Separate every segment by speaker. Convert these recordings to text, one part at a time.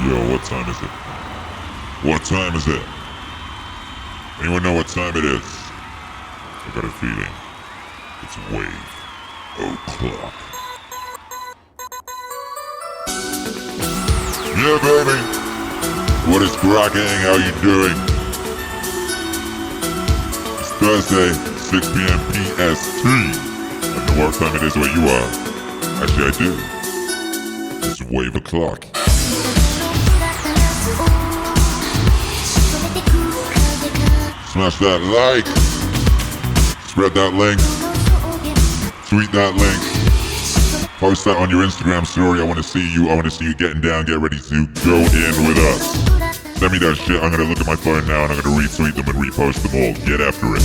Speaker 1: Yo, what time is it? What time is it? Anyone know what time it is? I got a feeling it's wave o'clock. Yeah, baby. What is cracking? How you doing? It's Thursday, 6 p.m. PST. I don't know what time it is where you are. Actually, I do. It's wave o'clock. Smash that like, spread that link, tweet that link, post that on your Instagram story. I want to see you getting down, get ready to go in with us. Send me that shit. I'm going to look at my phone now and I'm going to retweet them and repost them all. Get after it.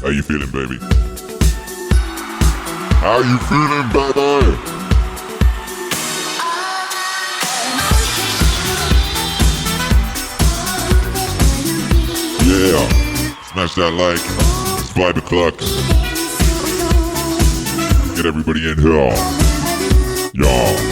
Speaker 1: How you feeling, baby? How you feeling, baby? Yeah, smash that like, it's 5 o'clock. Get everybody in here. Yeah.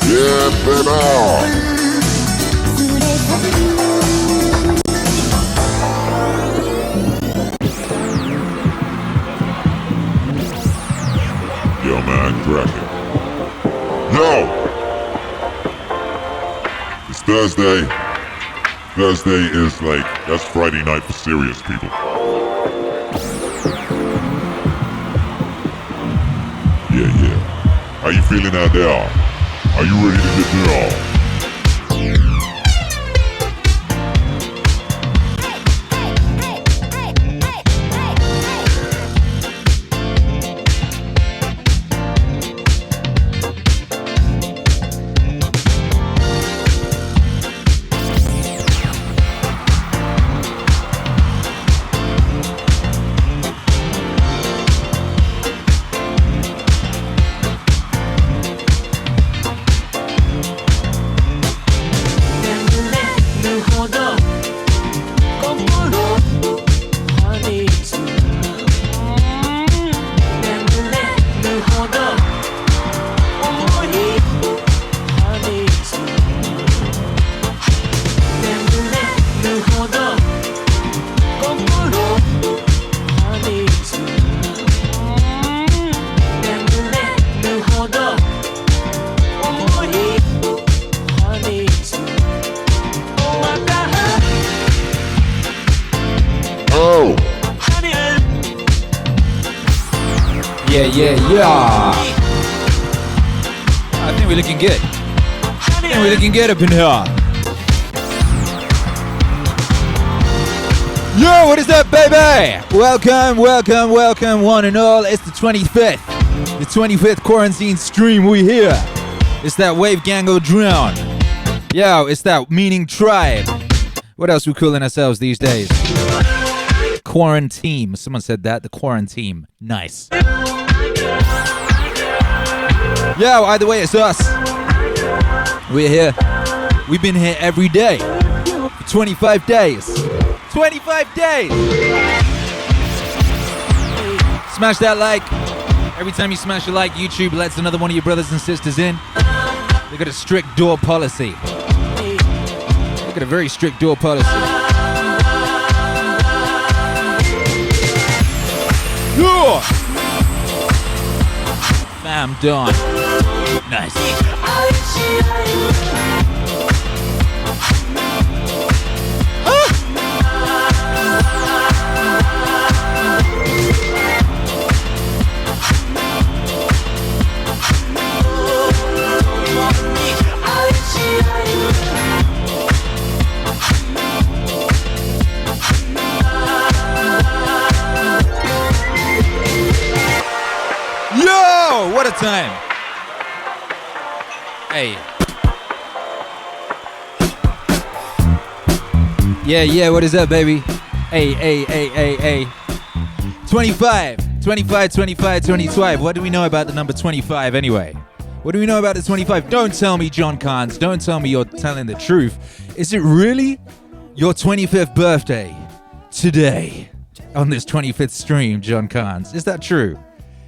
Speaker 1: Yeah, baby! Yo, man, crack it. Yo! It's Thursday. Thursday is like, that's Friday night for serious people. Yeah. How you feeling out there? Are you ready to get down?
Speaker 2: Yeah. I think we're looking good. We're looking good up in here. Yo, what is up, baby? Welcome, one and all. It's the 25th quarantine stream. We here. It's that Wave Gango Drown. Yo, it's that Meaning Tribe. What else we calling ourselves these days? Quarantine. Someone said that. The quarantine. Nice. Yo, either way, it's us. We're here. We've been here every day for 25 days. 25 days! Smash that like. Every time you smash a like, YouTube lets another one of your brothers and sisters in. They got a strict door policy. They got a very strict door policy. Yeah! Bam, done. Nice. Yo, what a time. Hey. Yeah, what is up, baby? Hey. 25. What do we know about the number 25 anyway? What do we know about the 25? Don't tell me, John Carnes. Don't tell me you're telling the truth. Is it really your 25th birthday today on this 25th stream, John Carnes? Is that true?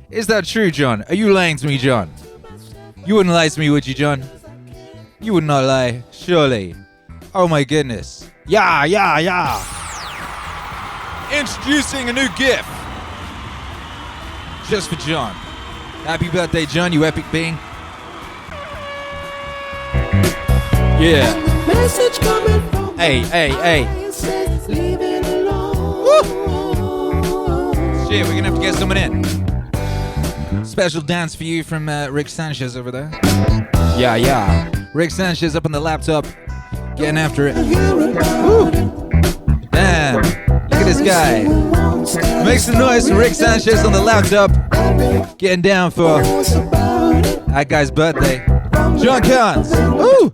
Speaker 2: Is that true, John? Are you lying to me, John? You wouldn't lie to me, would you, John? You would not lie, surely. Oh my goodness. Yeah. Introducing a new gift. Just for John. Happy birthday, John, you epic being. Yeah. Hey. Woo! Shit, we're gonna have to get someone in. Special dance for you from Rick Sanchez over there. Yeah. Rick Sanchez up on the laptop, getting after it. Woo! Damn, look at this guy. Make some noise for Rick Sanchez on the laptop, getting down for that guy's birthday. John Carnes. Woo!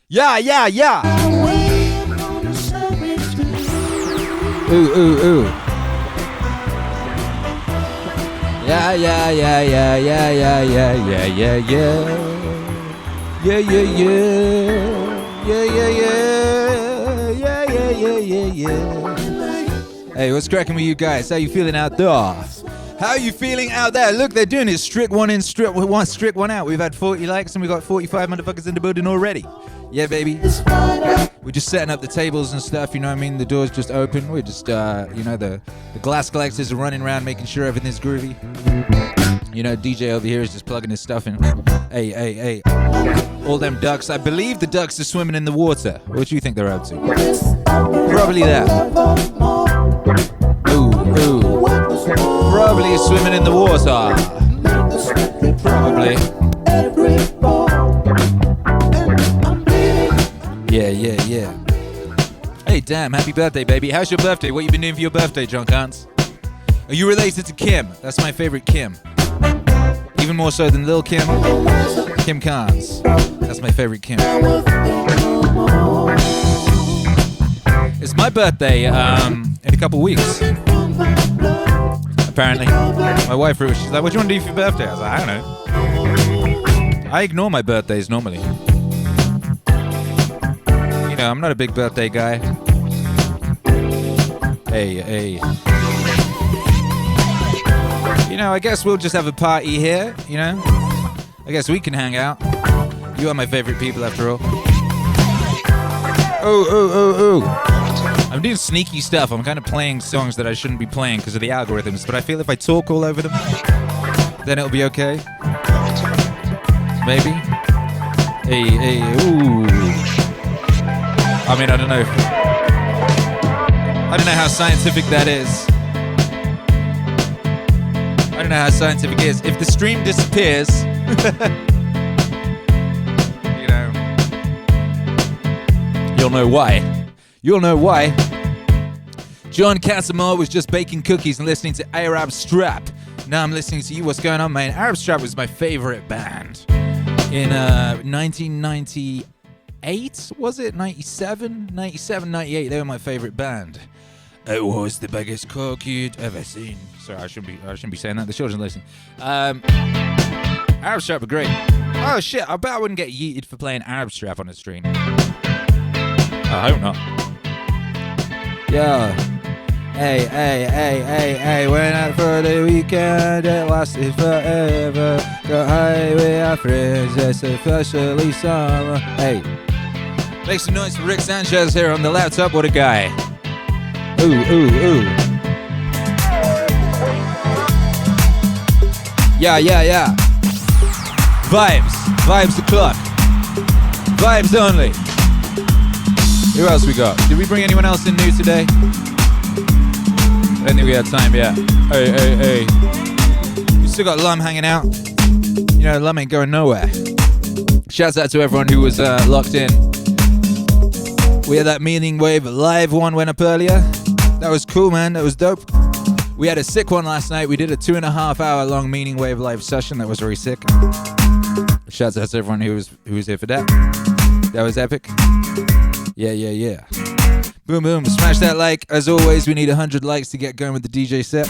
Speaker 2: Yeah. Ooh. Yeah. Hey, what's cracking with you guys? How you feeling out there? How you feeling out there? Look, they're doing it. Strict one in, strict one out. We've had 40 likes and we got 45 motherfuckers in the building already. Yeah, baby. We're just setting up the tables and stuff, you know what I mean? The door's just open. We're just, the glass collectors are running around making sure everything's groovy. You know, DJ over here is just plugging his stuff in. Hey. All them ducks. I believe the ducks are swimming in the water. What do you think they're up to? Probably that. Ooh. Probably swimming in the water. Probably. Yeah. Hey, damn, happy birthday, baby. How's your birthday? What you been doing for your birthday, John Carnes? Are you related to Kim? That's my favorite Kim. Even more so than Lil Kim. Kim Carnes. That's my favorite Kim. It's my birthday in a couple weeks. Apparently. My wife, she's like, what do you want to do for your birthday? I was like, I don't know. I ignore my birthdays normally. You know, I'm not a big birthday guy. Hey. You know, I guess we'll just have a party here, you know? I guess we can hang out. You are my favorite people after all. Oh. I'm doing sneaky stuff. I'm kind of playing songs that I shouldn't be playing because of the algorithms, but I feel if I talk all over them, then it'll be okay. Maybe. Hey, ooh. I mean, I don't know how scientific that is. I don't know how scientific it is. If the stream disappears, you know, you'll know why. John Casimir was just baking cookies and listening to Arab Strap. Now I'm listening to you. What's going on, man? Arab Strap was my favorite band in 1998, was it? 97, 98. They were my favorite band. It was the biggest cock you'd ever seen. Sorry, I shouldn't be saying that. The children listen. Arab Strap are great. Oh shit! I bet I wouldn't get yeeted for playing Arab Strap on the stream. I hope not. Yeah. Hey, went out for the weekend, it lasted forever. Got high with our friends, it's officially summer. Hey, make some noise for Rick Sanchez here on the laptop, what a guy. Ooh. Yeah. Vibes the clock. Vibes only. Who else we got? Did we bring anyone else in new today? I don't think we had time yet. Hey. We still got Lum hanging out. You know, Lum ain't going nowhere. Shouts out to everyone who was locked in. We had that Meaning Wave live one went up earlier. That was cool, man. That was dope. We had a sick one last night. We did a 2.5 hour long Meaning Wave live session. That was very sick. Shouts out to everyone who was here for that. That was epic. Yeah. Boom. Smash that like. As always, we need 100 likes to get going with the DJ set.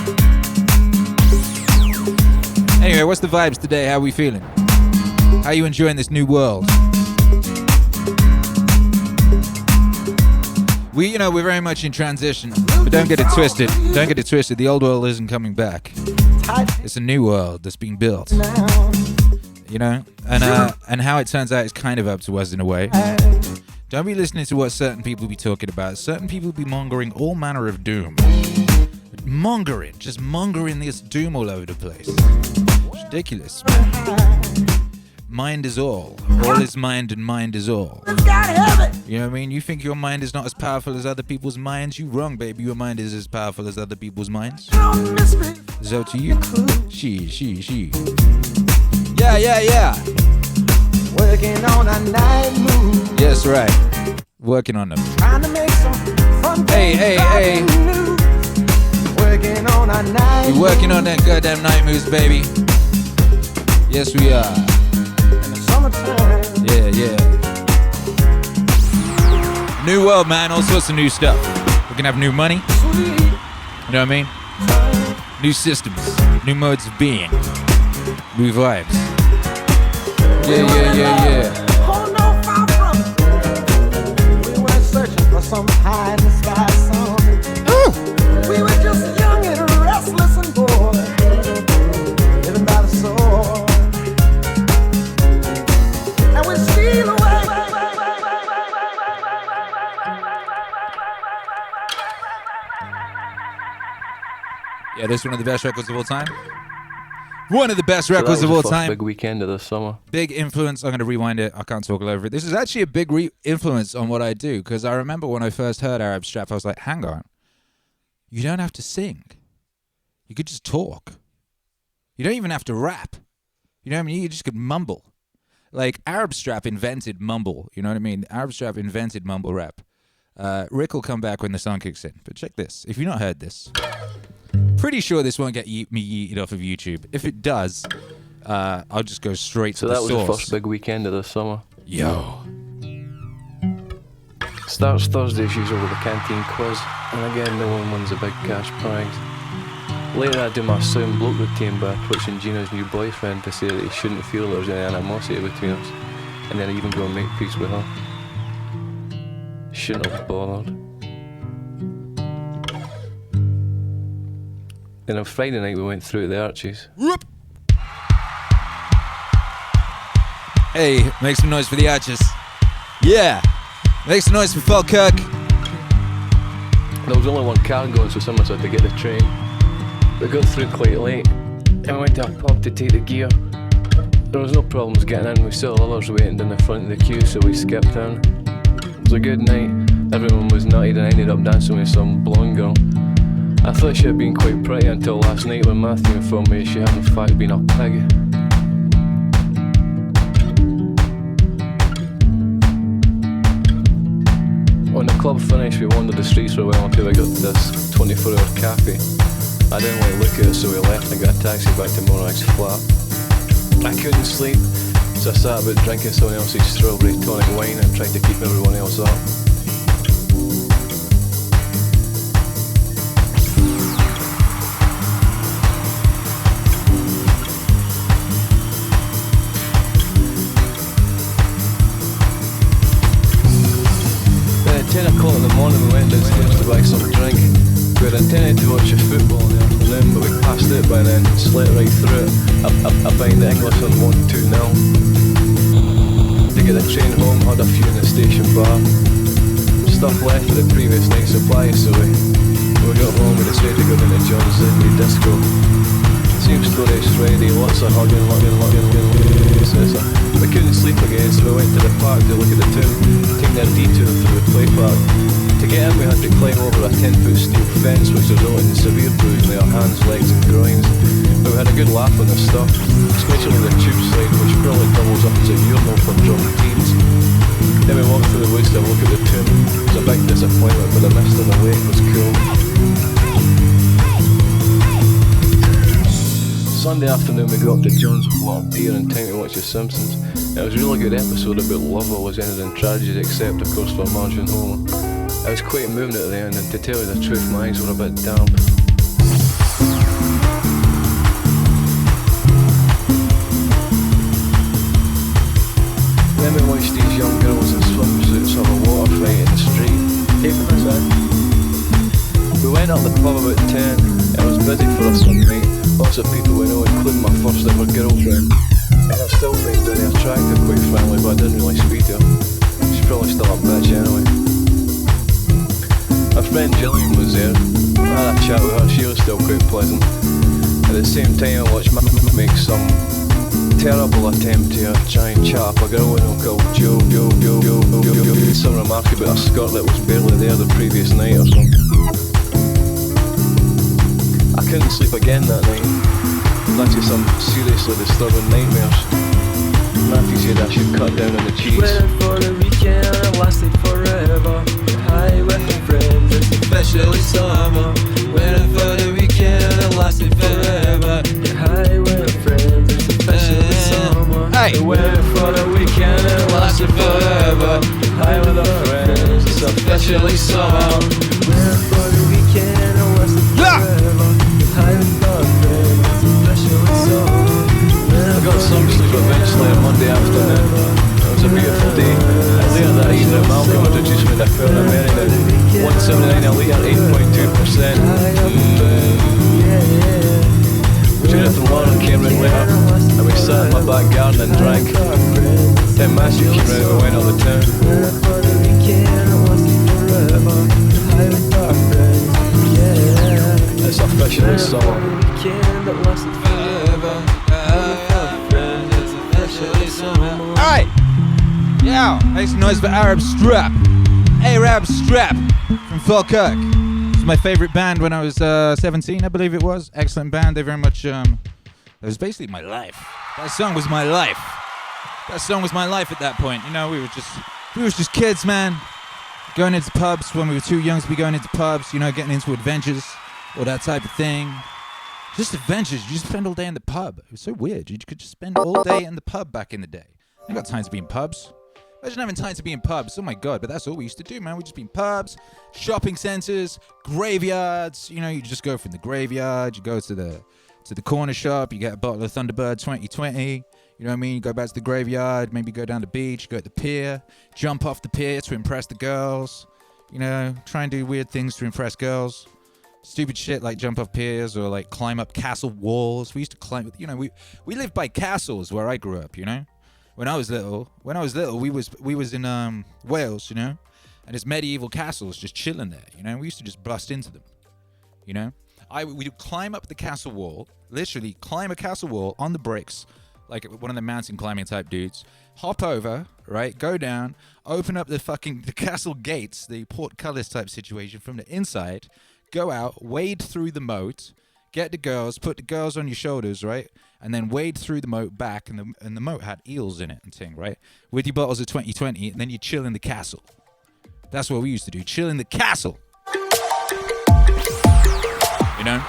Speaker 2: Anyway, what's the vibes today? How are we feeling? How are you enjoying this new world? We're very much in transition, but don't get it twisted. The old world isn't coming back. It's a new world that's being built. And how it turns out is kind of up to us in a way. Don't be listening to what certain people be talking about. Certain people be mongering all manner of doom. Just mongering this doom all over the place. It's ridiculous, man. Mind is all. All is mind and mind is all. You know what I mean? You think your mind is not as powerful as other people's minds? You wrong, baby. Your mind is as powerful as other people's minds. It's up to you. She. Yeah.
Speaker 3: Working on a night move.
Speaker 2: Yes, right. Working on them.
Speaker 3: Trying to make some fun.
Speaker 2: Hey.
Speaker 3: Working on a night.
Speaker 2: We're working on that goddamn night moves, baby. Yes, we are.
Speaker 3: In the summertime.
Speaker 2: Yeah. New world, man. All sorts of new stuff. We can have new money. You know what I mean? New systems. New modes of being. New vibes. Yeah.
Speaker 3: Oh, no, far from it. We were searching for some high in the sky song. We were just young and restless and bored, living by the sword. And we steal away.
Speaker 2: Yeah, this is one of the best records of all time. One of the best records of all time.
Speaker 4: Big weekend of the summer.
Speaker 2: Big influence. I'm going to rewind it. I can't talk all over it. This is actually a big influence on what I do, because I remember when I first heard Arab Strap, I was like, hang on. You don't have to sing. You could just talk. You don't even have to rap. You know what I mean? You just could mumble. Like, Arab Strap invented mumble. You know what I mean? Arab Strap invented mumble rap. Rick will come back when the song kicks in. But check this. If you've not heard this, pretty sure this won't get me yeeted off of YouTube. If it does, I'll just go straight to the source.
Speaker 4: So that was the first big weekend of the summer.
Speaker 2: Yo.
Speaker 4: Starts Thursday as usual with a canteen quiz, and again no one wins a big cash prize. Later I do my sound bloke routine by approaching Gina's new boyfriend to say that he shouldn't feel there's any animosity between us, and then I even go and make peace with her. Shouldn't have bothered. Then on Friday night we went through to the Archies.
Speaker 2: Whoop. Hey, make some noise for the Archers. Yeah. Make some noise for Falkirk.
Speaker 4: There was only one car going, so someone had to get the train. We got through quite late, and we went to a pub to take the gear. There was no problems getting in, we saw others waiting in the front of the queue, so we skipped in. It was a good night, everyone was nutted, and I ended up dancing with some blonde girl. I thought she had been quite pretty until last night when Matthew informed me she had in fact been a pig. When the club finished, we wandered the streets for a while until we got to this 24-hour cafe. I didn't want to look at it, so we left and got a taxi back to Morag's flat. I couldn't sleep, so I sat about drinking someone else's strawberry tonic wine and tried to keep everyone else up. past it, but then slid right through it. I find the English on 1-2-0. To get the train home, had a few in the station bar. Stuff left for the previous night's supply, so we got home and decided to go down to John's Ziggy Disco. Same story as Friday, lots of hugging. We couldn't sleep again, so we went to the park to look at the town, taking a detour through the play park. To get in, we had to climb over a 10-foot steel fence, which resulted in severe bruising to our hands, legs and groins. But we had a good laugh on the stuff, especially the tube slide, which probably doubles up as a urinal for drunk teens. Then we walked through the woods to look at the tomb. It was a big disappointment, but the mist on the lake was cool. Sunday afternoon we got up to John's with a lot of beer and time to watch The Simpsons. It was a really good episode about love always ended in tragedy, except of course for Marge and Homer. I was quite moved at the end, and to tell you the truth, my eyes were a bit damp. Then we watched these young girls in swimsuits have a water fight in the street. Keeping us in. We went up the pub about 10. It was busy for us one night. Lots of people we know, including my first ever girlfriend. And I still find Danny attractive, quite frankly, but I didn't really speak to her. She's probably still a bitch anyway. My friend Gillian was there. I had a chat with her, she was still quite pleasant. At the same time, I watched make some terrible attempt to try and chat up a girl we know called Jo. Some remark about a skirt that was barely there the previous night or something. I couldn't sleep again that night. Thanks to some seriously disturbing nightmares. Matthew said I should cut down on the cheese.
Speaker 5: Waiting for the weekend, it lasted forever. High with my friends, especially summer. Waiting for the weekend, it lasted forever. High with my friends, especially summer.
Speaker 2: Hey.
Speaker 5: Waiting for the weekend, it lasted forever. High with our friends, especially summer. Waiting for the weekend, it lasted forever. High with our friends, especially summer.
Speaker 4: I got some sleep eventually on Monday afternoon. It was a beautiful day. And later that evening, Malcolm introduced me to Fair American. 179 a litre, 8.2%. Judith and Lauren came round later, and we sat in my back garden and drank. Then Matthew came round and we went out of the town. It's officially summer.
Speaker 2: Alright! Yeah, make some noise for Arab Strap. Arab Strap from Falkirk. It's my favourite band when I was 17, I believe it was. Excellent band. They very much, it was basically my life. That song was my life. That song was my life at that point. You know, we were just kids, man. Going into pubs when we were too young to be going into pubs, you know, getting into adventures, all that type of thing. Just adventures. You just spend all day in the pub. It was so weird. You could just spend all day in the pub back in the day. I got time to be in pubs. Imagine having time to be in pubs. Oh my god, but that's all we used to do, man. We'd just be in pubs, shopping centres, graveyards. You know, you just go from the graveyard, you go to the corner shop, you get a bottle of Thunderbird 2020. You know what I mean? You go back to the graveyard, maybe go down the beach, go to the pier, jump off the pier to impress the girls. You know, try and do weird things to impress girls. Stupid shit like jump off piers or like climb up castle walls. We used to climb, you know, we lived by castles where I grew up, you know. When I was little, we was in Wales, you know, and there's medieval castles just chilling there, you know. We used to just bust into them, you know. We'd climb up the castle wall, literally climb a castle wall on the bricks, like one of the mountain climbing type dudes. Hop over, right, go down, open up the castle gates, the portcullis type situation from the inside, go out, wade through the moat, get the girls, put the girls on your shoulders, right, and then wade through the moat back, and the moat had eels in it and thing, right, with your bottles of 2020, and then you chill in the castle. That's what we used to do, chill in the castle. You know?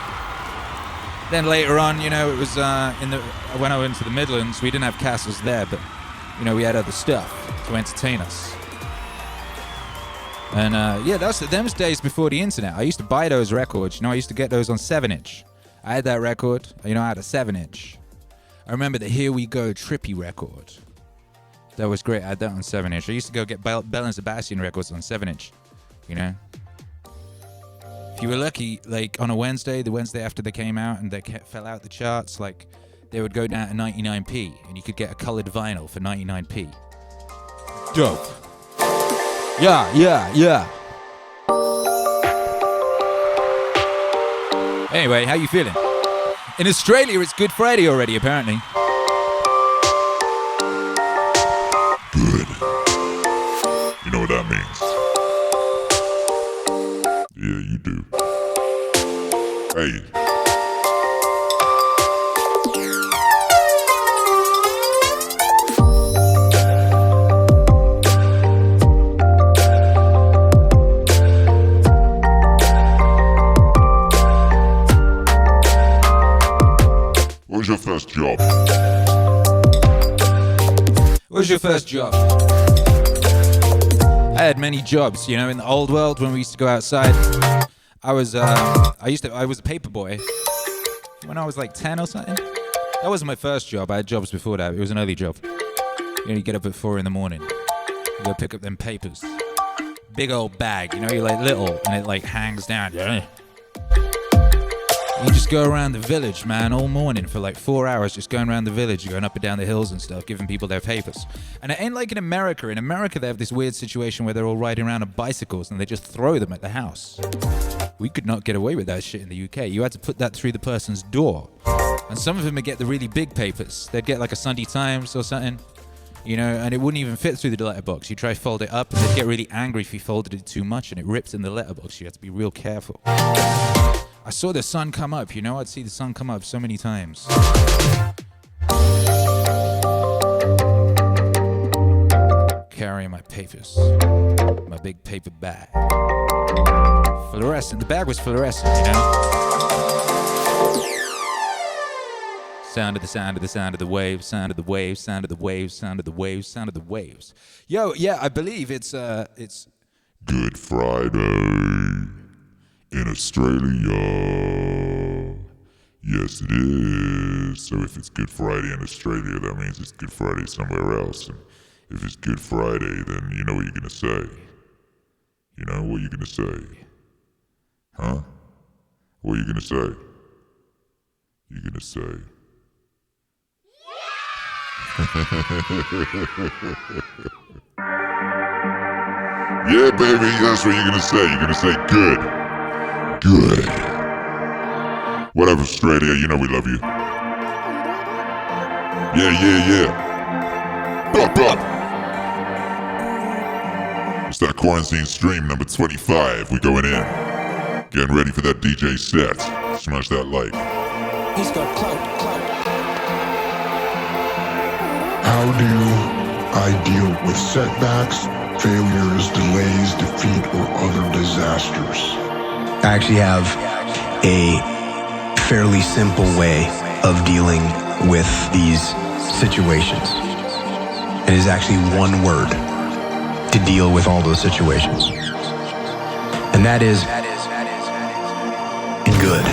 Speaker 2: Then later on, you know, it was when I went to the Midlands, we didn't have castles there, but, you know, we had other stuff to entertain us. And, yeah, them was days before the internet. I used to buy those records, you know, I used to get those on 7-inch. I had that record, you know, I had a 7-inch. I remember the Here We Go Trippy record. That was great, I had that on 7-inch. I used to go get Bell and Sebastian records on 7-inch, you know. If you were lucky, like on a Wednesday, the Wednesday after they came out and they fell out the charts, like they would go down to 99p and you could get a colored vinyl for 99p. Dope. Yeah. Anyway, how you feeling? In Australia, it's Good Friday already, apparently.
Speaker 1: Good. You know what that means? Yeah, you do. Hey. What was your first job?
Speaker 2: What was your first job? I had many jobs, you know, in the old world when we used to go outside. I was a paper boy when I was like 10 or something. That wasn't my first job. I had jobs before that. It was an early job. You know, you get up at 4 a.m. You go pick up them papers. Big old bag, you know, you're like little and it like hangs down. You just go around the village, man, all morning for like 4 hours, just going around the village, going up and down the hills and stuff, giving people their papers. And it ain't like in America. In America, they have this weird situation where they're all riding around on bicycles and they just throw them at the house. We could not get away with that shit in the UK. You had to put that through the person's door. And some of them would get the really big papers. They'd get like a Sunday Times or something, you know, and it wouldn't even fit through the letterbox. You try to fold it up and they'd get really angry if you folded it too much and it ripped in the letterbox. You had to be real careful. I saw the sun come up, you know, I'd see the sun come up so many times. Carrying my papers, my big paper bag. Fluorescent, the bag was fluorescent, you know? Sound of the waves, sound of the waves, sound of the waves, sound of the waves, sound of the waves. Yo, yeah, I believe it's
Speaker 1: Good Friday in Australia. Yes, it is. So if it's Good Friday in Australia, that means it's Good Friday somewhere else. And if it's Good Friday, then you know what you're gonna say. You know what you're gonna say? Huh? What are you gonna say? You're gonna say. Yeah, baby, that's what you're gonna say. You're gonna say good. Good. What up, Australia? You know we love you. Yeah. Bop. It's that quarantine stream number 25. We going in. Getting ready for that DJ set. Smash that like.
Speaker 3: He's got clout.
Speaker 6: How do I deal with setbacks, failures, delays, defeat, or other disasters?
Speaker 7: I actually have a fairly simple way of dealing with these situations. It is actually one word to deal with all those situations. And that is good.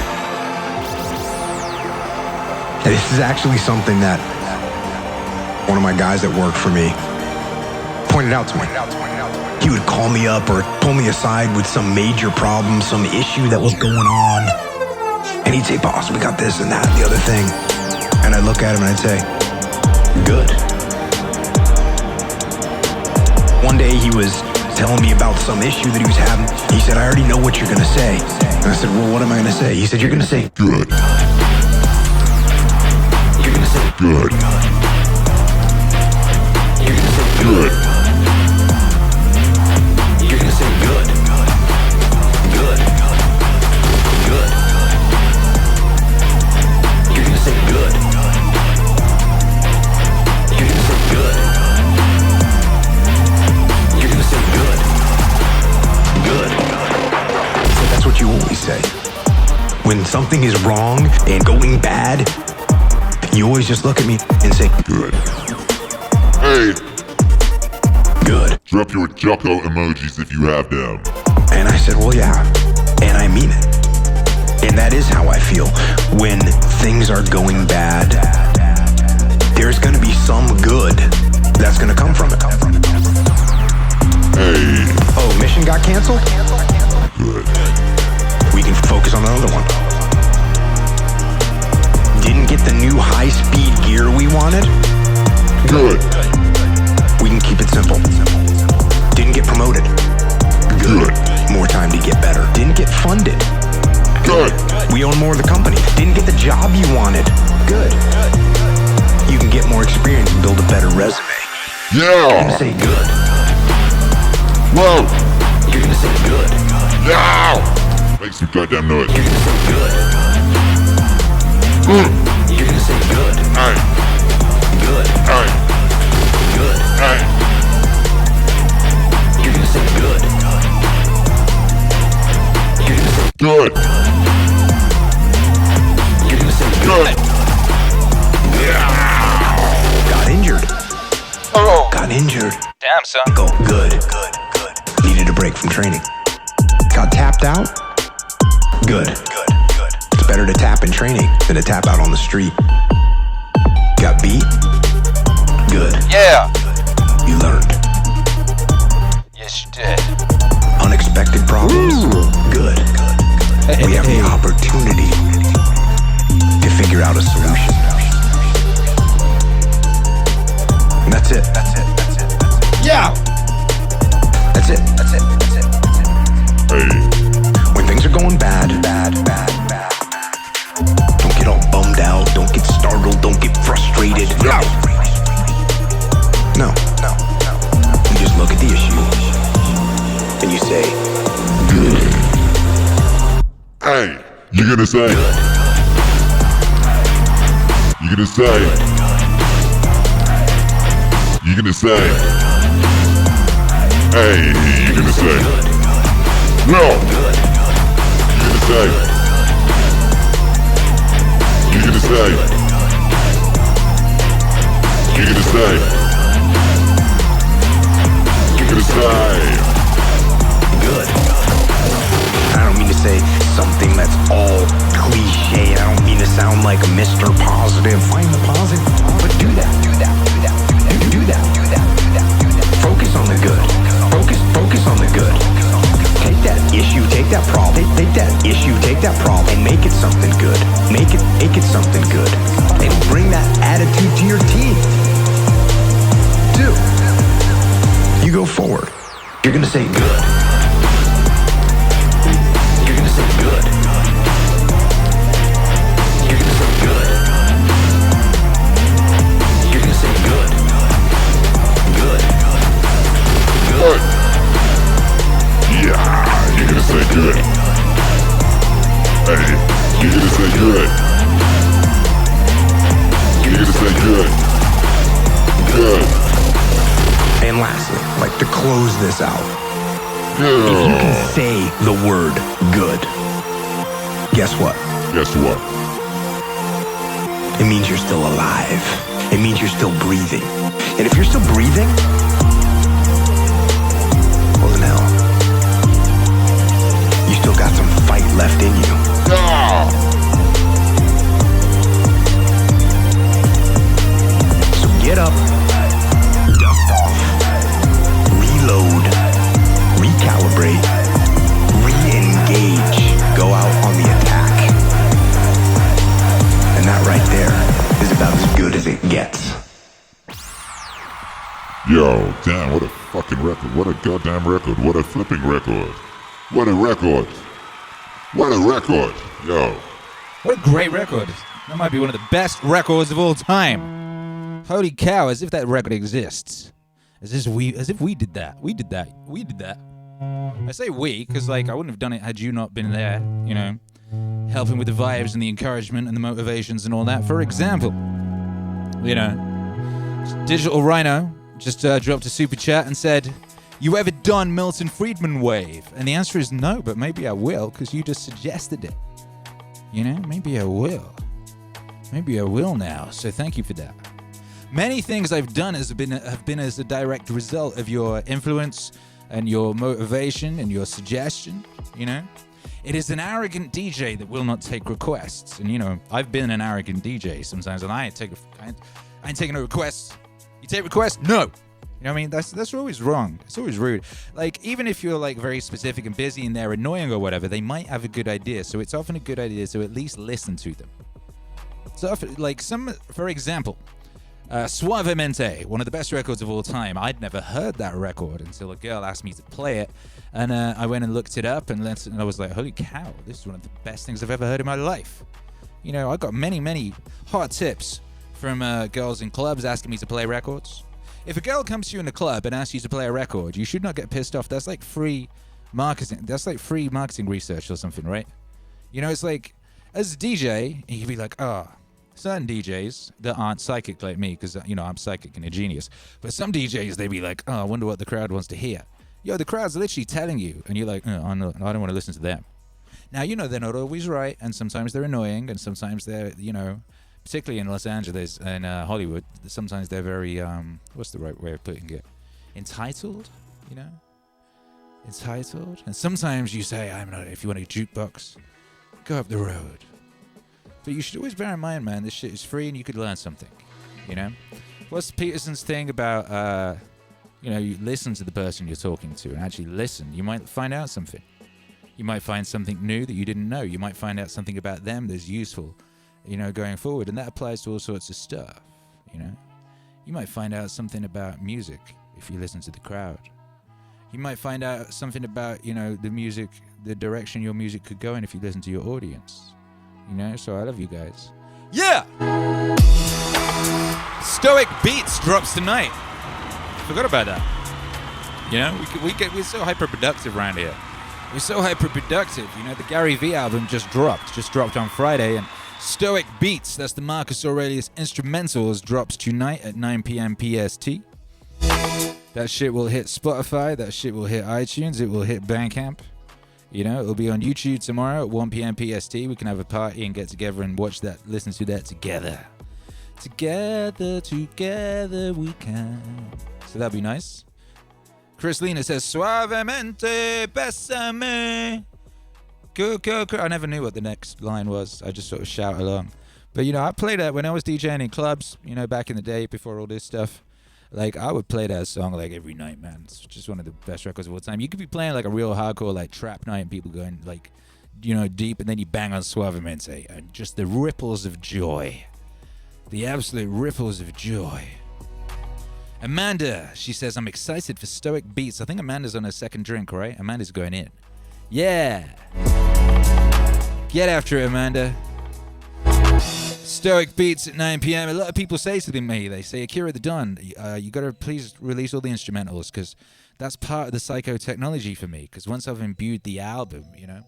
Speaker 7: And this is actually something that one of my guys that worked for me pointed out to me. He would call me up or pull me aside with some major problem, some issue that was going on. And he'd say, boss, we got this and that and the other thing. And I'd look at him and I'd say, good. One day he was telling me about some issue that he was having. He said, I already know what you're gonna say. And I said, well, what am I gonna say? He said, you're gonna say,
Speaker 1: Good.
Speaker 7: you're gonna say,
Speaker 1: Good.
Speaker 7: you're gonna say,
Speaker 1: Good.
Speaker 7: you're gonna say, good. Good. Good. You're gonna say, good. You're gonna say, good. You're gonna say, good. Good. So that's what you always say. When something is wrong and going bad, you always just look at me and say,
Speaker 1: Good. Hey,
Speaker 7: good.
Speaker 1: drop your Jocko emojis if you have them.
Speaker 7: And I said, well, yeah, and I mean it. And that is how I feel. When things are going bad, there's gonna be some good that's gonna come from it.
Speaker 1: Hey,
Speaker 7: Oh, mission got canceled?
Speaker 1: good.
Speaker 7: We can focus on another one. Didn't get the new high-speed gear we wanted?
Speaker 1: Good.
Speaker 7: We can keep it simple. Didn't get promoted?
Speaker 1: Good.
Speaker 7: More time to get better. Didn't get funded?
Speaker 1: Good.
Speaker 7: We own more of the company. Didn't get the job you wanted? Good. You can get more experience and build a better resume. You're gonna
Speaker 1: Yeah.
Speaker 7: say good.
Speaker 1: Whoa.
Speaker 7: You're gonna say good.
Speaker 1: Yeah. Make some goddamn noise.
Speaker 7: You're gonna say good. You're gonna say good.
Speaker 1: Hey.
Speaker 7: Good.
Speaker 1: Hey.
Speaker 7: Good.
Speaker 1: Hey.
Speaker 7: You're gonna say good. You're gonna say
Speaker 1: Good.
Speaker 7: You're gonna say
Speaker 1: Good.
Speaker 7: got injured.
Speaker 2: Oh,
Speaker 7: Got injured.
Speaker 2: damn, son.
Speaker 7: Go good. Good. Good. Needed a break from training. Got tapped out. Good. Good. Good. It's better to tap in training than to tap out on the street. Got beat. Good.
Speaker 2: Yeah.
Speaker 7: You learned.
Speaker 2: Yes, you did.
Speaker 7: Unexpected problems. Good. We have the opportunity to figure out a solution. And that's it. That's it. That's it.
Speaker 2: Yeah.
Speaker 7: That's it. That's it. That's it.
Speaker 1: Hey.
Speaker 7: When things are going bad, don't get all bummed out. Don't get startled. Don't get frustrated.
Speaker 1: Yeah.
Speaker 7: No. You just look at the issue and you say, good.
Speaker 1: Hey. You're gonna say. You're gonna say. You're gonna say. Hey. You're gonna say. No. You're gonna say. You're gonna say. You're gonna say. You're gonna say.
Speaker 7: Good. I don't mean to say something that's all cliche. I don't mean to sound like Mr. Positive. Find the positive, but do that. Focus on the good. Focus on the good. Take that issue, take that problem, take that issue, take that problem, and make it something good. Make it something good, and bring that attitude to your team. Do. You go forward. You're gonna say good. You're gonna say good. You're gonna say good. You're gonna say good. Good.
Speaker 1: Good. Yeah. You're gonna say good. Hey. You're gonna say good. You're gonna say good. Good.
Speaker 7: And lastly, like to close this out. If you
Speaker 1: Yeah.
Speaker 7: can say the word good, guess what?
Speaker 1: Guess what?
Speaker 7: It means you're still alive. It means you're still breathing. And if you're still breathing, well then hell, you still got some fight left in you.
Speaker 1: Yeah.
Speaker 7: So get up, dust off, reload, recalibrate, re-engage, go out on the attack. And that right there is about as good as it gets.
Speaker 1: Yo, damn, what a fucking record. What a goddamn record. What a flipping record. What a record. What a record. Yo.
Speaker 2: What a great record. That might be one of the best records of all time. Holy cow, as if that record exists. As if we did that. We did that. I say we, because I wouldn't have done it had you not been there, helping with the vibes and the encouragement and the motivations and all that. For example, Digital Rhino just dropped a super chat and said, "You ever done Milton Friedman wave?" And the answer is no, but maybe I will, because you just suggested it. Maybe I will. Maybe I will now. So thank you for that. Many things I've done have been as a direct result of your influence and your motivation and your suggestion. It is an arrogant DJ that will not take requests. And I've been an arrogant DJ sometimes, and I ain't taking no requests. You take requests? No. You know what I mean? That's always wrong. It's always rude. Like, even if you're like very specific and busy and they're annoying or whatever, they might have a good idea. So it's often a good idea to at least listen to them. So, like, for example, Suavemente, one of the best records of all time. I'd never heard that record until a girl asked me to play it. And I went and looked it up and I was like, holy cow, this is one of the best things I've ever heard in my life. You know, I got many, many hot tips from girls in clubs asking me to play records. If a girl comes to you in a club and asks you to play a record, you should not get pissed off. That's like free marketing. That's like free marketing research or something, right? You know, it's like, as a DJ, you could be like, certain DJs that aren't psychic like me, because, you know, I'm psychic and a genius. But some DJs, they'd be like, I wonder what the crowd wants to hear. Yo, the crowd's literally telling you, and you're like, I don't want to listen to them. Now, you know, they're not always right, and sometimes they're annoying, and sometimes they're, you know, particularly in Los Angeles and Hollywood, sometimes they're very, what's the right way of putting it? Entitled, you know? Entitled. And sometimes you say, if you want a jukebox, go up the road. But you should always bear in mind, man, this shit is free and you could learn something, you know? What's Peterson's thing about, you know, you listen to the person you're talking to and actually listen. You might find out something. You might find something new that you didn't know. You might find out something about them that's useful, you know, going forward. And that applies to all sorts of stuff, you know? You might find out something about music if you listen to the crowd. You might find out something about, you know, the music, the direction your music could go in if you listen to your audience. You know, so I love you guys. Yeah! Stoic Beats drops tonight. Forgot about that. You know, we're so hyper-productive around here. We're so hyper-productive. You know, the Gary V album just dropped on Friday, and Stoic Beats, that's the Marcus Aurelius Instrumentals, drops tonight at 9 p.m. PST. That shit will hit Spotify, that shit will hit iTunes, it will hit Bandcamp. You know, it'll be on YouTube tomorrow at 1 p.m. PST. We can have a party and get together and watch that, listen to that together. Together we can. So that'd be nice. Chris Lena says, Suavemente, bésame. Go. I never knew what the next line was. I just sort of shout along. But, you know, I played that when I was DJing in clubs, you know, back in the day before all this stuff. Like, I would play that song, like, every night, man. It's just one of the best records of all time. You could be playing, like, a real hardcore, like, trap night and people going, like, you know, deep, and then you bang on Suavemente. And just the ripples of joy. The absolute ripples of joy. Amanda, she says, I'm excited for Stoic Beats. I think Amanda's on her second drink, right? Amanda's going in. Yeah. Get after it, Amanda. Stoic Beats at 9 p.m. A lot of people say to me, they say, Akira the Don, you got to please release all the instrumentals, because that's part of the psychotechnology for me. Because once I've imbued the album, you know,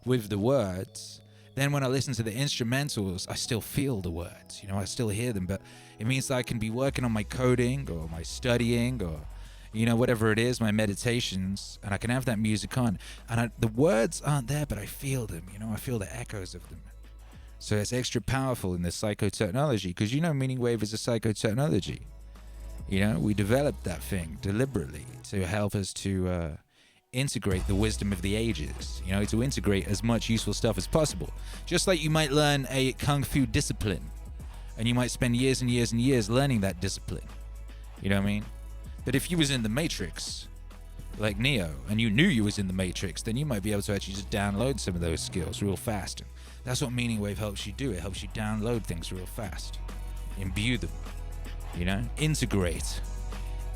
Speaker 2: with the words, then when I listen to the instrumentals, I still feel the words, you know, I still hear them, but it means that I can be working on my coding or my studying or, you know, whatever it is, my meditations, and I can have that music on. And the words aren't there, but I feel them, you know, I feel the echoes of them. So it's extra powerful in the psychotechnology, because, you know, Meaning Wave is a psychotechnology. You know, we developed that thing deliberately to help us to integrate the wisdom of the ages, you know, to integrate as much useful stuff as possible. Just like you might learn a kung fu discipline, and you might spend years and years and years learning that discipline. You know what I mean? But if you was in the Matrix, like Neo, and you knew you was in the Matrix, then you might be able to actually just download some of those skills real fast. And that's what Meaning Wave helps you do. It helps you download things real fast. Imbue them. You know? Integrate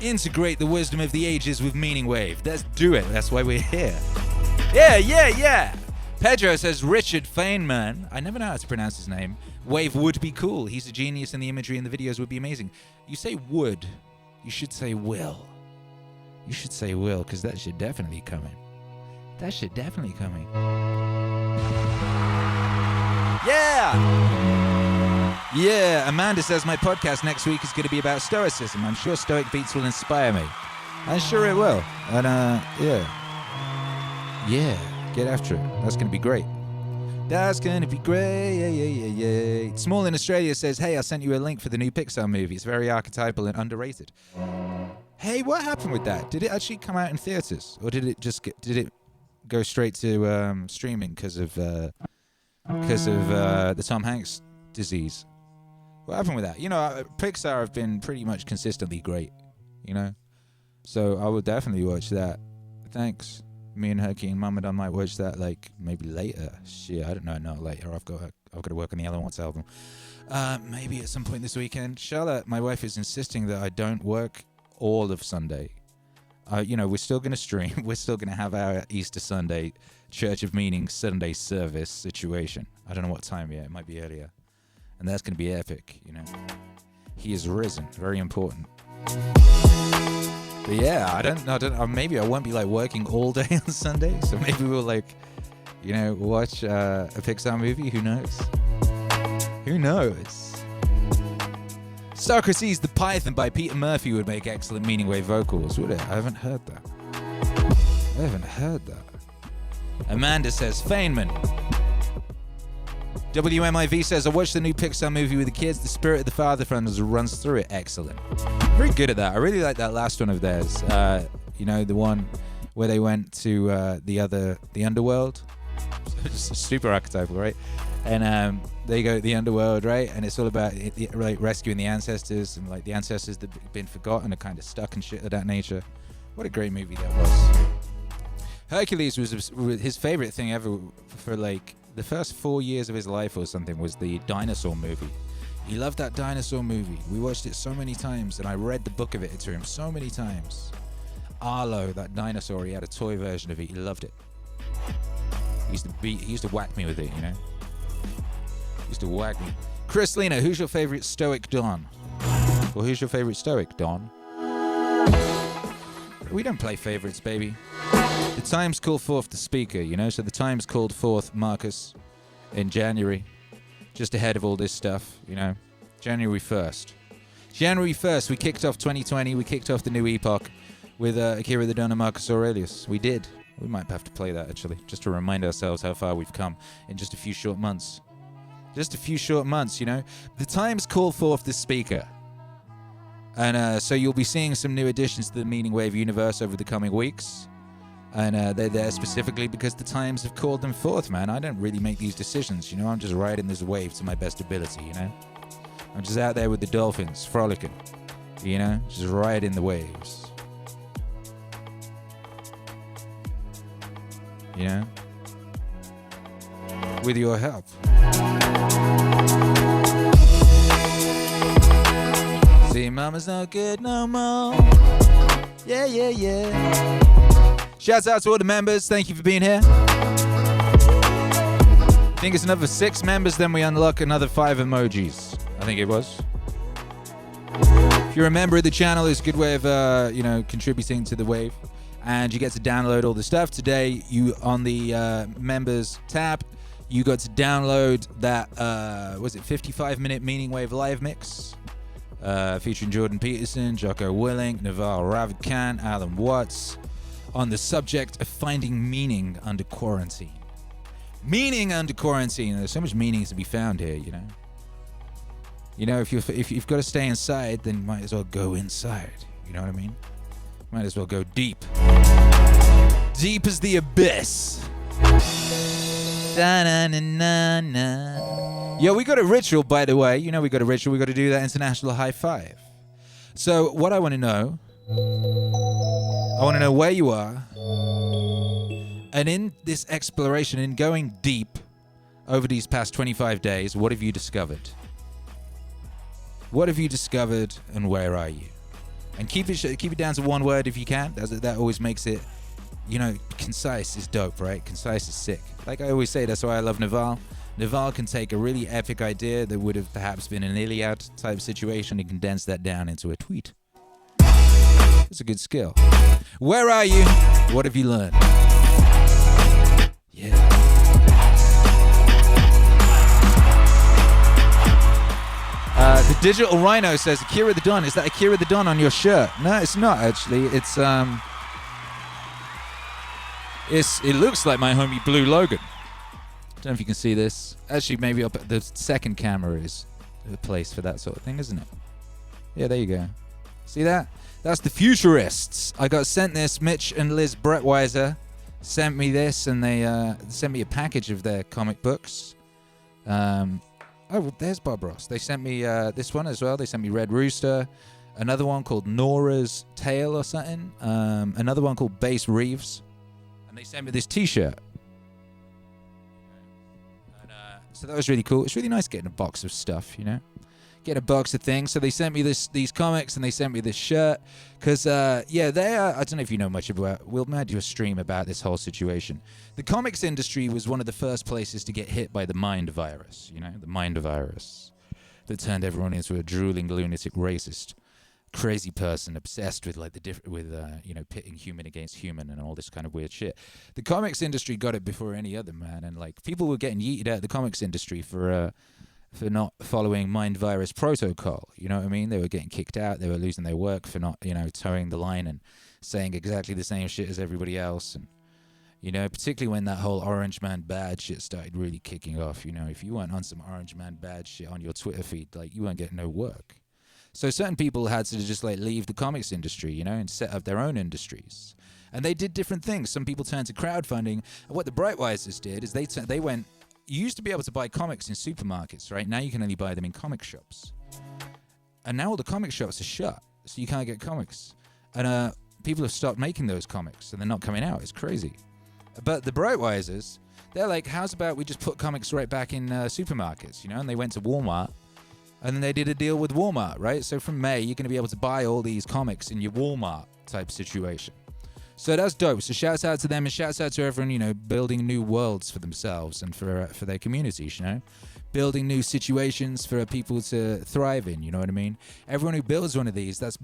Speaker 2: the wisdom of the ages with Meaning Wave. Let's do it. That's why we're here. Yeah. Pedro says, Richard Feynman. I never know how to pronounce his name. Wave would be cool. He's a genius and the imagery in the videos would be amazing. You say would. You should say will. You should say will, because that shit definitely coming. Yeah, Amanda says my podcast next week is going to be about Stoicism. I'm sure Stoic Beats will inspire me. I'm sure it will. And, yeah, get after it. That's going to be great. That's going to be great. Yeah. Small in Australia says, hey, I sent you a link for the new Pixar movie. It's very archetypal and underrated. Hey, what happened with that? Did it actually come out in theaters? Or did it go straight to streaming because of the Tom Hanks disease? What happened with that? You know, Pixar have been pretty much consistently great, you know? So I will definitely watch that. Thanks. Me and Herky and Mamadan might watch that like maybe later. Shit, I don't know. Not later. I've got to work on the Elements album. Maybe at some point this weekend. Charlotte, my wife, is insisting that I don't work all of Sunday. We're still going to stream. We're still going to have our Easter Sunday Church of Meaning Sunday service situation. I don't know what time yet. It might be earlier. And that's going to be epic, He is risen. Very important. But yeah, I don't. Maybe I won't be like working all day on Sunday. So maybe we'll watch a Pixar movie. Who knows? Who knows? Socrates the Python by Peter Murphy would make excellent Meaning Wave vocals, would it? I haven't heard that. Amanda says, Feynman. WMIV says, I watched the new Pixar movie with the kids. The spirit of the father runs through it. Excellent. Very good at that. I really like that last one of theirs. The one where they went to the underworld. Super archetypal, right? And they go to the underworld, right? And it's all about rescuing the ancestors, and like the ancestors that have been forgotten are kind of stuck and shit of that nature. What a great movie that was. Hercules was his favorite thing ever for like the first 4 years of his life or something was the dinosaur movie. He loved that dinosaur movie. We watched it so many times, and I read the book of it to him so many times. Arlo, that dinosaur, he had a toy version of it. He loved it. He used to whack me with it, He used to whack me. Chris Lena, who's your favorite Stoic Don? Or who's your favorite Stoic Don? We don't play favorites, baby. The Times called forth the speaker, So the Times called forth Marcus in January, just ahead of all this stuff, January 1st. January 1st, we kicked off 2020. We kicked off the new epoch with Akira the Don and Marcus Aurelius. We did. We might have to play that, actually, just to remind ourselves how far we've come in just a few short months. Just a few short months, The Times called forth the speaker. And so you'll be seeing some new additions to the Meaning Wave universe over the coming weeks. And they're there specifically because the Times have called them forth, man. I don't really make these decisions, I'm just riding this wave to my best ability, I'm just out there with the dolphins, frolicking, just riding the waves. With your help. See, mama's not good no more. Yeah. Shouts out to all the members. Thank you for being here. I think it's another 6 members, then we unlock another 5 emojis. I think it was. If you're a member of the channel, it's a good way of, contributing to the wave. And you get to download all the stuff. Today, you on the members tab, you got to download that, 55-minute Meaning Wave live mix, featuring Jordan Peterson, Jocko Willink, Naval Ravikant, Alan Watts, on the subject of finding meaning under quarantine. Meaning under quarantine. There's so much meaning to be found here, if you've got to stay inside, then you might as well go inside. You know what I mean? Might as well go deep. Deep as the abyss. Da-na-na-na-na. Yo, we got a ritual, by the way. We got a ritual. We got to do that international high five. So what I want to know where you are. And in this exploration, in going deep over these past 25 days, what have you discovered? What have you discovered, and where are you? And keep it down to one word if you can. That always makes it, concise is dope, right? Concise is sick. Like I always say, that's why I love Naval. Naval can take a really epic idea that would have perhaps been an Iliad type situation and condense that down into a tweet. It's a good skill. Where are you? What have you learned? Yeah. The Digital Rhino says, Akira the Don. Is that Akira the Don on your shirt? No, it's not actually. It looks like my homie Blue Logan. Don't know if you can see this. Actually, maybe up at the second camera is the place for that sort of thing, isn't it? Yeah, there you go. See that? That's the Futurists. I got sent this. Mitch and Liz Brettweiser sent me this, and they sent me a package of their comic books. Oh, well, there's Bob Ross. They sent me this one as well. They sent me Red Rooster. another one called Nora's Tale or something, another one called Bass Reeves, and they sent me this T-shirt. And, so that was really cool. It's really nice getting a box of stuff, you know? Get a box of things. So they sent me these comics and they sent me this shirt because yeah, they are, I don't know if you know much about, we'll might do a stream about this whole situation. The comics industry was one of the first places to get hit by the mind virus, you know, the mind virus that turned everyone into a drooling lunatic racist crazy person obsessed with like you know, pitting human against human and all this kind of weird shit. The comics industry got it before any other, man, and like people were getting yeeted out of the comics industry for not following mind virus protocol. You know what I mean? They were getting kicked out. They were losing their work for not, you know, towing the line and saying exactly the same shit as everybody else. And, you know, particularly when that whole Orange Man bad shit started really kicking off. You know, if you weren't on some Orange Man bad shit on your Twitter feed, like, you weren't getting no work. So certain people had to just, like, leave the comics industry, you know, and set up their own industries. And they did different things. Some people turned to crowdfunding. And what the Brightwisers did is they went... You used to be able to buy comics in supermarkets, right? Now you can only buy them in comic shops. And now all the comic shops are shut, so you can't get comics. And people have stopped making those comics, and they're not coming out. It's crazy. But the Brightwisers, they're like, how's about we just put comics right back in supermarkets, you know? And they went to Walmart, and then they did a deal with Walmart, right? So from May, you're going to be able to buy all these comics in your Walmart type situation. So that's dope. So shouts out to them and shouts out to everyone, you know, building new worlds for themselves and for their communities, you know, building new situations for people to thrive in, you know what I mean? Everyone who builds one of these, that's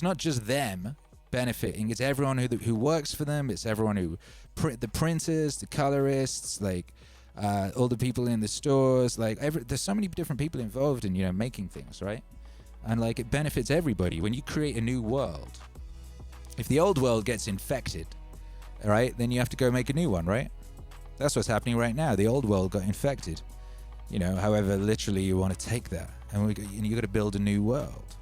Speaker 2: not just them benefiting, it's everyone who works for them, it's everyone who the printers, the colorists, like all the people in the stores, like there's so many different people involved in, you know, making things, right? And like it benefits everybody when you create a new world. If the old world gets infected, all right, then you have to go make a new one, right? That's what's happening right now. The old world got infected. You know, however literally you want to take that. And you got to build a new world.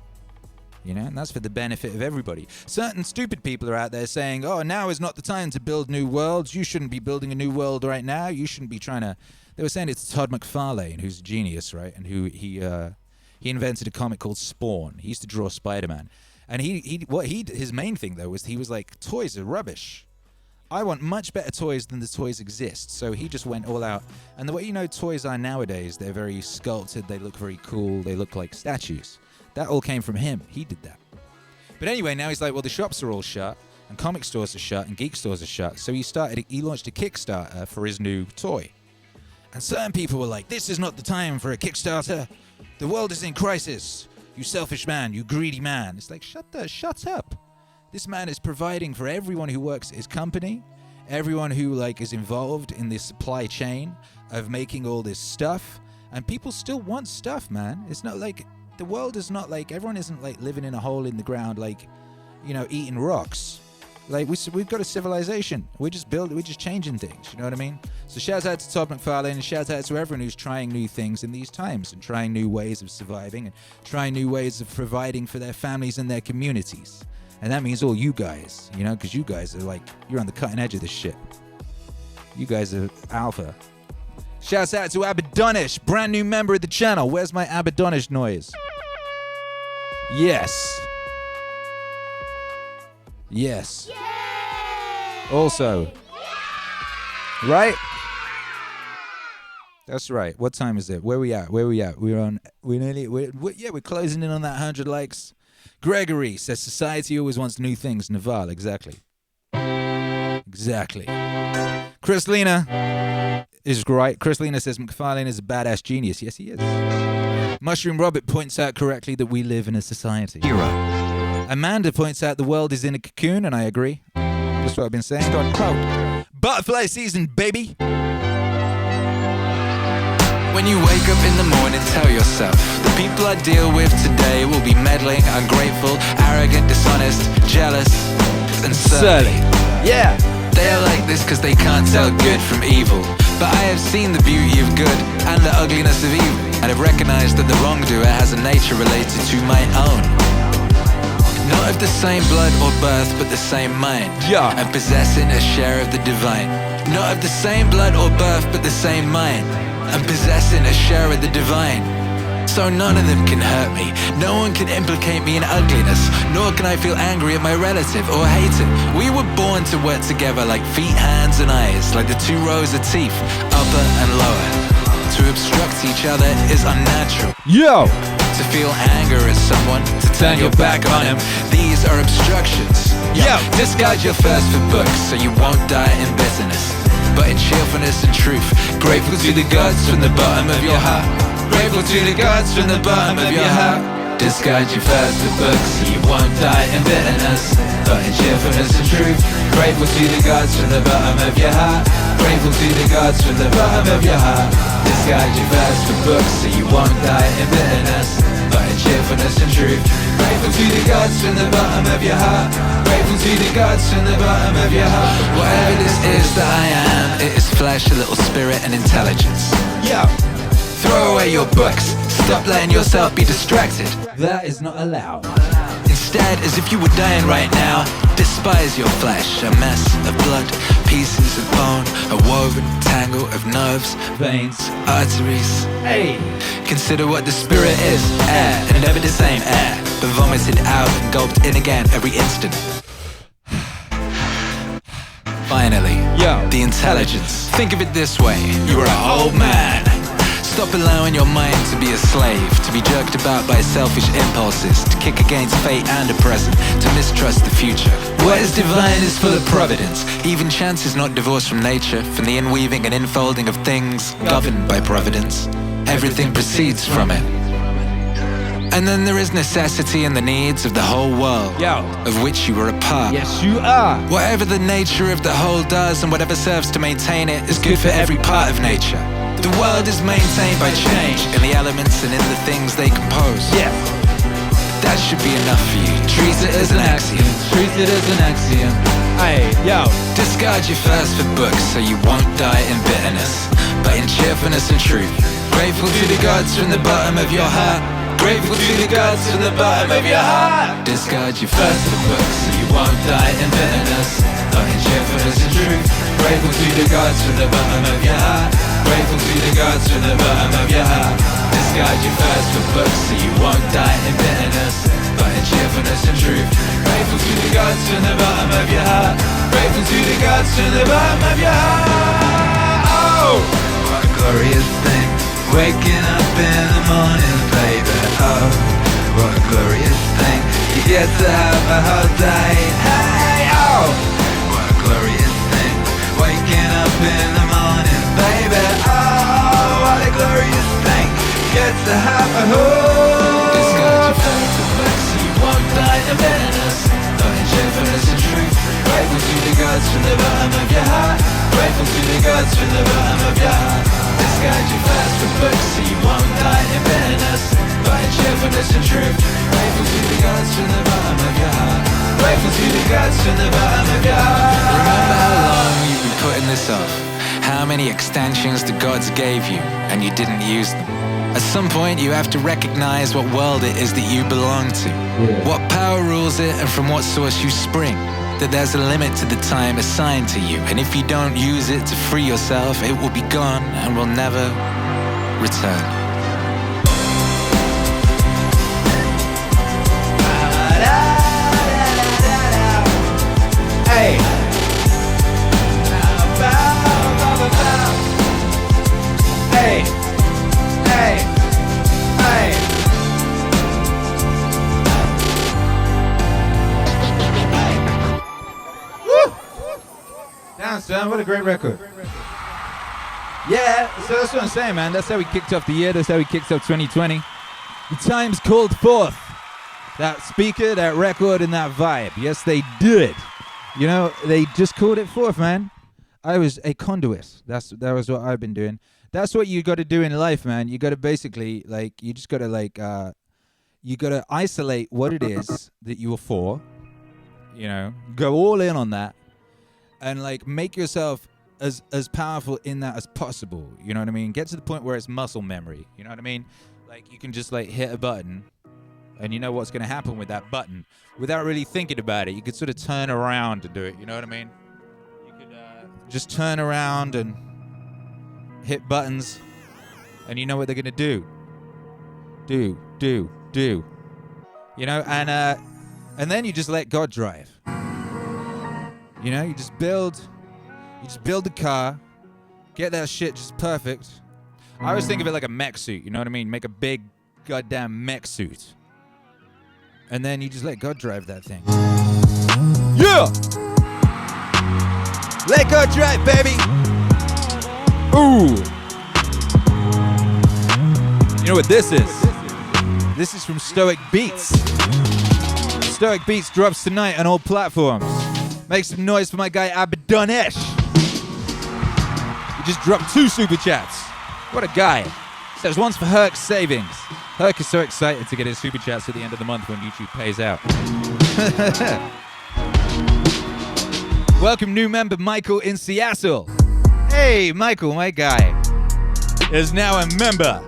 Speaker 2: You know, and that's for the benefit of everybody. Certain stupid people are out there saying, oh, now is not the time to build new worlds. You shouldn't be building a new world right now. You shouldn't be trying to... They were saying it's Todd McFarlane, who's a genius, right? And who he invented a comic called Spawn. He used to draw Spider-Man. And his main thing though was he was like, toys are rubbish. I want much better toys than the toys exist. So he just went all out. And the way you know toys are nowadays, they're very sculpted, they look very cool, they look like statues. That all came from him. He did that. But anyway, now he's like, well, the shops are all shut, and comic stores are shut, and geek stores are shut. So he launched a Kickstarter for his new toy. And certain people were like, this is not the time for a Kickstarter. The world is in crisis. You selfish man, you greedy man. It's like, shut up. This man is providing for everyone who works at his company, everyone who like is involved in this supply chain of making all this stuff. And people still want stuff, man. It's not like, the world is not like, everyone isn't like living in a hole in the ground, like, you know, eating rocks. Like, we've got a civilization. We're just changing things, you know what I mean? So shout out to Todd McFarlane and shout out to everyone who's trying new things in these times and trying new ways of surviving and trying new ways of providing for their families and their communities. And that means all you guys, you know, because you guys are like, you're on the cutting edge of this shit. You guys are alpha. Shouts out to Abadonish, brand new member of the channel. Where's my Abadonish noise? Yes. Yes. Yay! Also. Yay! Right? That's right. What time is it? Where we at? We're closing in on that 100 likes. Gregory says society always wants new things. Naval, exactly. Chris Lena is right. Chris Lena says McFarlane is a badass genius. Yes, he is. Mushroom Robert points out correctly that we live in a society.
Speaker 7: Akira.
Speaker 2: Amanda points out the world is in a cocoon, and I agree. That's what I've been saying.
Speaker 7: Start cloud.
Speaker 2: Butterfly season, baby.
Speaker 5: When you wake up in the morning, tell yourself the people I deal with today will be meddling, ungrateful, arrogant, dishonest, jealous, and surly.
Speaker 2: Yeah.
Speaker 5: They are like this because they can't tell good from evil. But I have seen the beauty of good and the ugliness of evil, and have recognized that the wrongdoer has a nature related to my own. Not of the same blood or birth, but the same mind.
Speaker 2: Yeah.
Speaker 5: And possessing a share of the divine. Not of the same blood or birth, but the same mind. And possessing a share of the divine.
Speaker 8: so none of them can hurt me. No one can implicate me in ugliness, nor can I feel angry at my relative or hate it. We were born to work together like feet, hands and eyes, like the two rows of teeth, upper and lower. To obstruct each other is unnatural.
Speaker 2: Yo!
Speaker 8: To feel anger at someone, to turn your back on him, these are obstructions.
Speaker 2: Yo!
Speaker 8: Disguise your thirst for books so you won't die in bitterness, but in cheerfulness and truth. Grateful to the gods from the bottom of your heart. Grateful to the gods from the bottom of your heart. Disguise your thirst for books so you won't die in bitterness, but in cheerfulness and truth. Grateful to the gods from the bottom of your heart. Grateful to the gods from the bottom of your heart. Disguise your thirst for books so you won't die in bitterness, but in cheerfulness and truth. Grateful to the gods from the bottom of your heart. Grateful to the gods from the bottom of your heart. Whatever this is that I am, it is flesh, a little spirit and intelligence.
Speaker 2: Yo!
Speaker 8: Throw away your books, stop letting yourself be distracted.
Speaker 2: That is not allowed.
Speaker 8: Instead, as if you were dying right now, despise your flesh, a mess of blood, pieces of bone, a woven tangle of nerves,
Speaker 2: Veins.
Speaker 8: arteries.
Speaker 2: Hey!
Speaker 8: Consider what the spirit is, air, and never the same air, but vomited out and gulped in again every instant. Finally,
Speaker 2: Yo.
Speaker 8: the intelligence. Think of it this way, you are an old man. Stop allowing your mind to be a slave, to be jerked about by selfish impulses, to kick against fate and the present, to mistrust the future. What is divine is full of providence. Even chance is not divorced from nature, from the inweaving and infolding of things governed by providence. Everything proceeds from it. And then there is necessity and the needs of the whole world,
Speaker 2: Yo.
Speaker 8: of which you are a part.
Speaker 2: Yes, you are.
Speaker 8: Whatever the nature of the whole does and whatever serves to maintain it is good for every part of nature. The world is maintained by change in the elements and in the things they compose.
Speaker 2: Yeah.
Speaker 8: That should be enough for you. Treat it as an axiom.
Speaker 2: Treat it as an axiom. Hey, yo.
Speaker 8: Discard your thirst for books so you won't die in bitterness, but in cheerfulness and truth. Grateful to the gods from the bottom of your heart. Grateful to the gods from the bottom of your heart. Discard your thirst for books so you won't die in bitterness, but in cheerfulness and truth. Grateful to the gods from the bottom of your heart. Grateful to the gods from the bottom of your heart. Discard your thirst for books so you won't die in bitterness, but in cheerfulness and truth. Grateful to the gods from the bottom of your heart. Grateful to the gods from the bottom of your heart. Oh, what a glorious thing, waking up in the morning, baby. Oh, what a glorious thing, you get to have a whole day. Hey, oh, what a glorious thing, waking up in the morning, baby. Oh, what a glorious thing, you get to have a whole. Discard your favorite books so you won't die in bitterness, but in cheerfulness and truth. Grateful to the gods from the bottom of your heart. Grateful to the gods from the bottom of your heart. Discard your fast for books so you won't die in bitterness, but in cheerfulness and truth. Grateful to the gods from the bottom of your heart. Grateful to the gods from the bottom of your heart. Remember how long you've been putting this off? How many extensions the gods gave you and you didn't use them? At some point you have to recognize what world it is that you belong to, what power rules it and from what source you spring. That there's a limit to the time assigned to you, and if you don't use it to free yourself, it will be gone and will never return.
Speaker 2: Hey. Hey. Hey. Hey. Damn, son, what a great record. Yeah, so that's what I'm saying, man. That's how we kicked off the year. That's how we kicked off 2020. The times called forth that speaker, that record, and that vibe. Yes, they did. You know, they just called it forth, man. I was a conduit. That was what I've been doing. That's what you got to do in life, man. You got to basically, like, you just got to, like, you got to isolate what it is that you are for. You know, go all in on that. And, like, make yourself as powerful in that as possible. You know what I mean? Get to the point where it's muscle memory. You know what I mean? Like, you can just, like, hit a button, and you know what's going to happen with that button without really thinking about it. You could sort of turn around and do it. You know what I mean? You could just turn around and hit buttons, and you know what they're going to do. do. You know, and then you just let God drive. You know, you just build the car, get that shit just perfect. I always think of it like a mech suit, you know what I mean? Make a big goddamn mech suit. And then you just let God drive that thing. Yeah! Let God drive, baby! Ooh! You know what this is? This is from Stoic Beats. Stoic Beats drops tonight on all platforms. Make some noise for my guy Abadonesh. He just dropped 2 super chats. What a guy. Says one's for Herc Savings. Herc is so excited to get his super chats at the end of the month when YouTube pays out. Welcome new member Michael in Seattle. Hey, Michael, my guy, is now a member.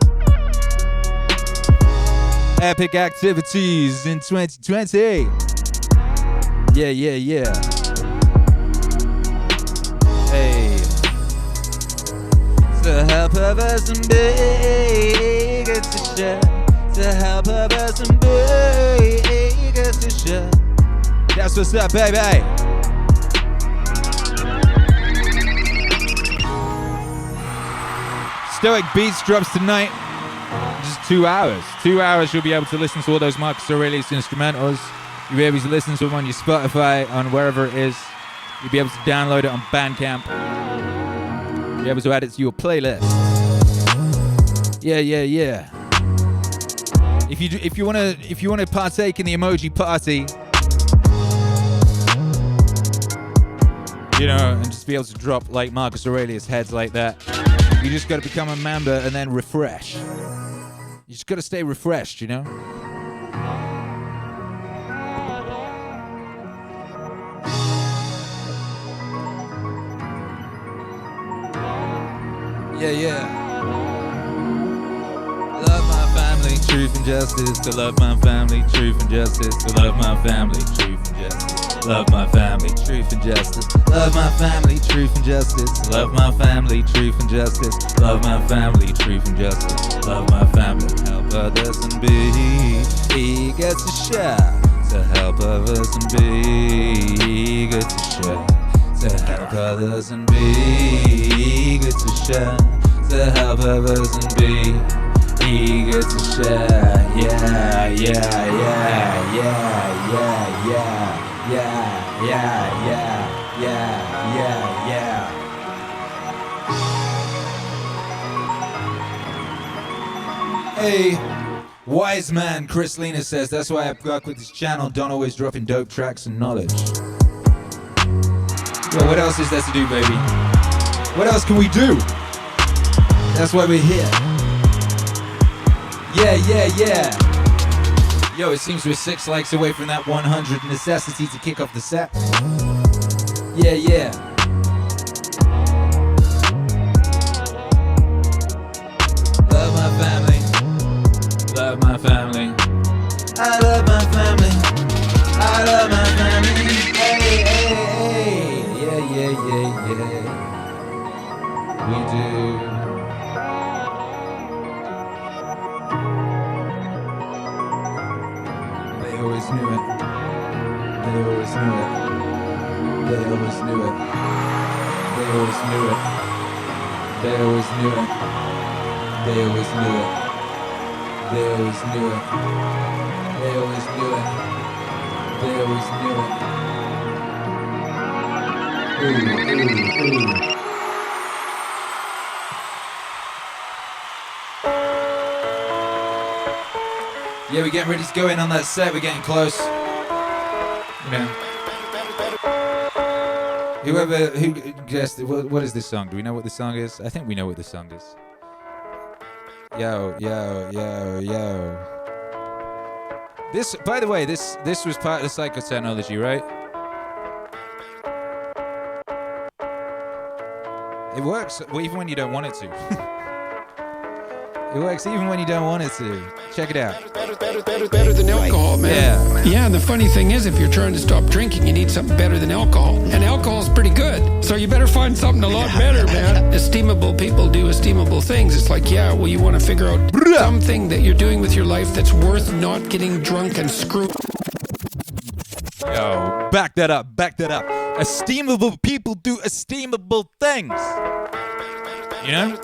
Speaker 2: Epic activities in 2020. Yeah. Hey. To help a person be good to share. To help a person be good to share. That's what's up, baby. Stoic Beats drops tonight. Just 2 hours. 2 hours you'll be able to listen to all those Marcus Aurelius instrumentals. You'll be able to listen to them on your Spotify, on wherever it is. You'll be able to download it on Bandcamp. You'll be able to add it to your playlist. Yeah. If you wanna partake in the emoji party, you know, and just be able to drop like Marcus Aurelius heads like that, you just gotta become a member and then refresh. You just gotta stay refreshed, you know? Yeah. Love my family, truth and justice. To love my family, truth and justice. To love my family, truth and justice. Love my family, truth and justice. Love my family, truth and justice. Love my family, truth and justice. Love my family, truth and justice. Love my family, help others and be eager to share. To help others and be eager to share. To help others and be eager to share. To help others and be eager to share. Yeah. Hey, wise man Chris Lena says that's why I work with this channel. Don't always dropping dope tracks and knowledge. Well, what else is there to do, baby? What else can we do? That's why we're here. Yeah. Yo, it seems we're 6 likes away from that 100 necessity to kick off the set. Yeah. Love my family. Love my family. I love my family. I love my family. Hey. Yeah. We do. They always knew it. They always knew it. They always knew it. They always knew it. They always knew it. They always knew it. They always knew it. They always knew it. They always knew it. Ooh. Yeah, we're getting ready to go in on that set. We're getting close. You know. Who guessed, what is this song? Do we know what this song is? I think we know what this song is. Yo. This, by the way, this was part of the psychotechnology, right? It works even when you don't want it to. It works even when you don't want it to. Check it out.
Speaker 9: Better than alcohol, man. Yeah, and the funny thing is, if you're trying to stop drinking, you need something better than alcohol. And alcohol's pretty good. So you better find something a lot better, man. Esteemable people do esteemable things. It's like, yeah, well, you want to figure out something that you're doing with your life that's worth not getting drunk and screwed.
Speaker 2: Yo, back that up. Esteemable people do esteemable things. You know?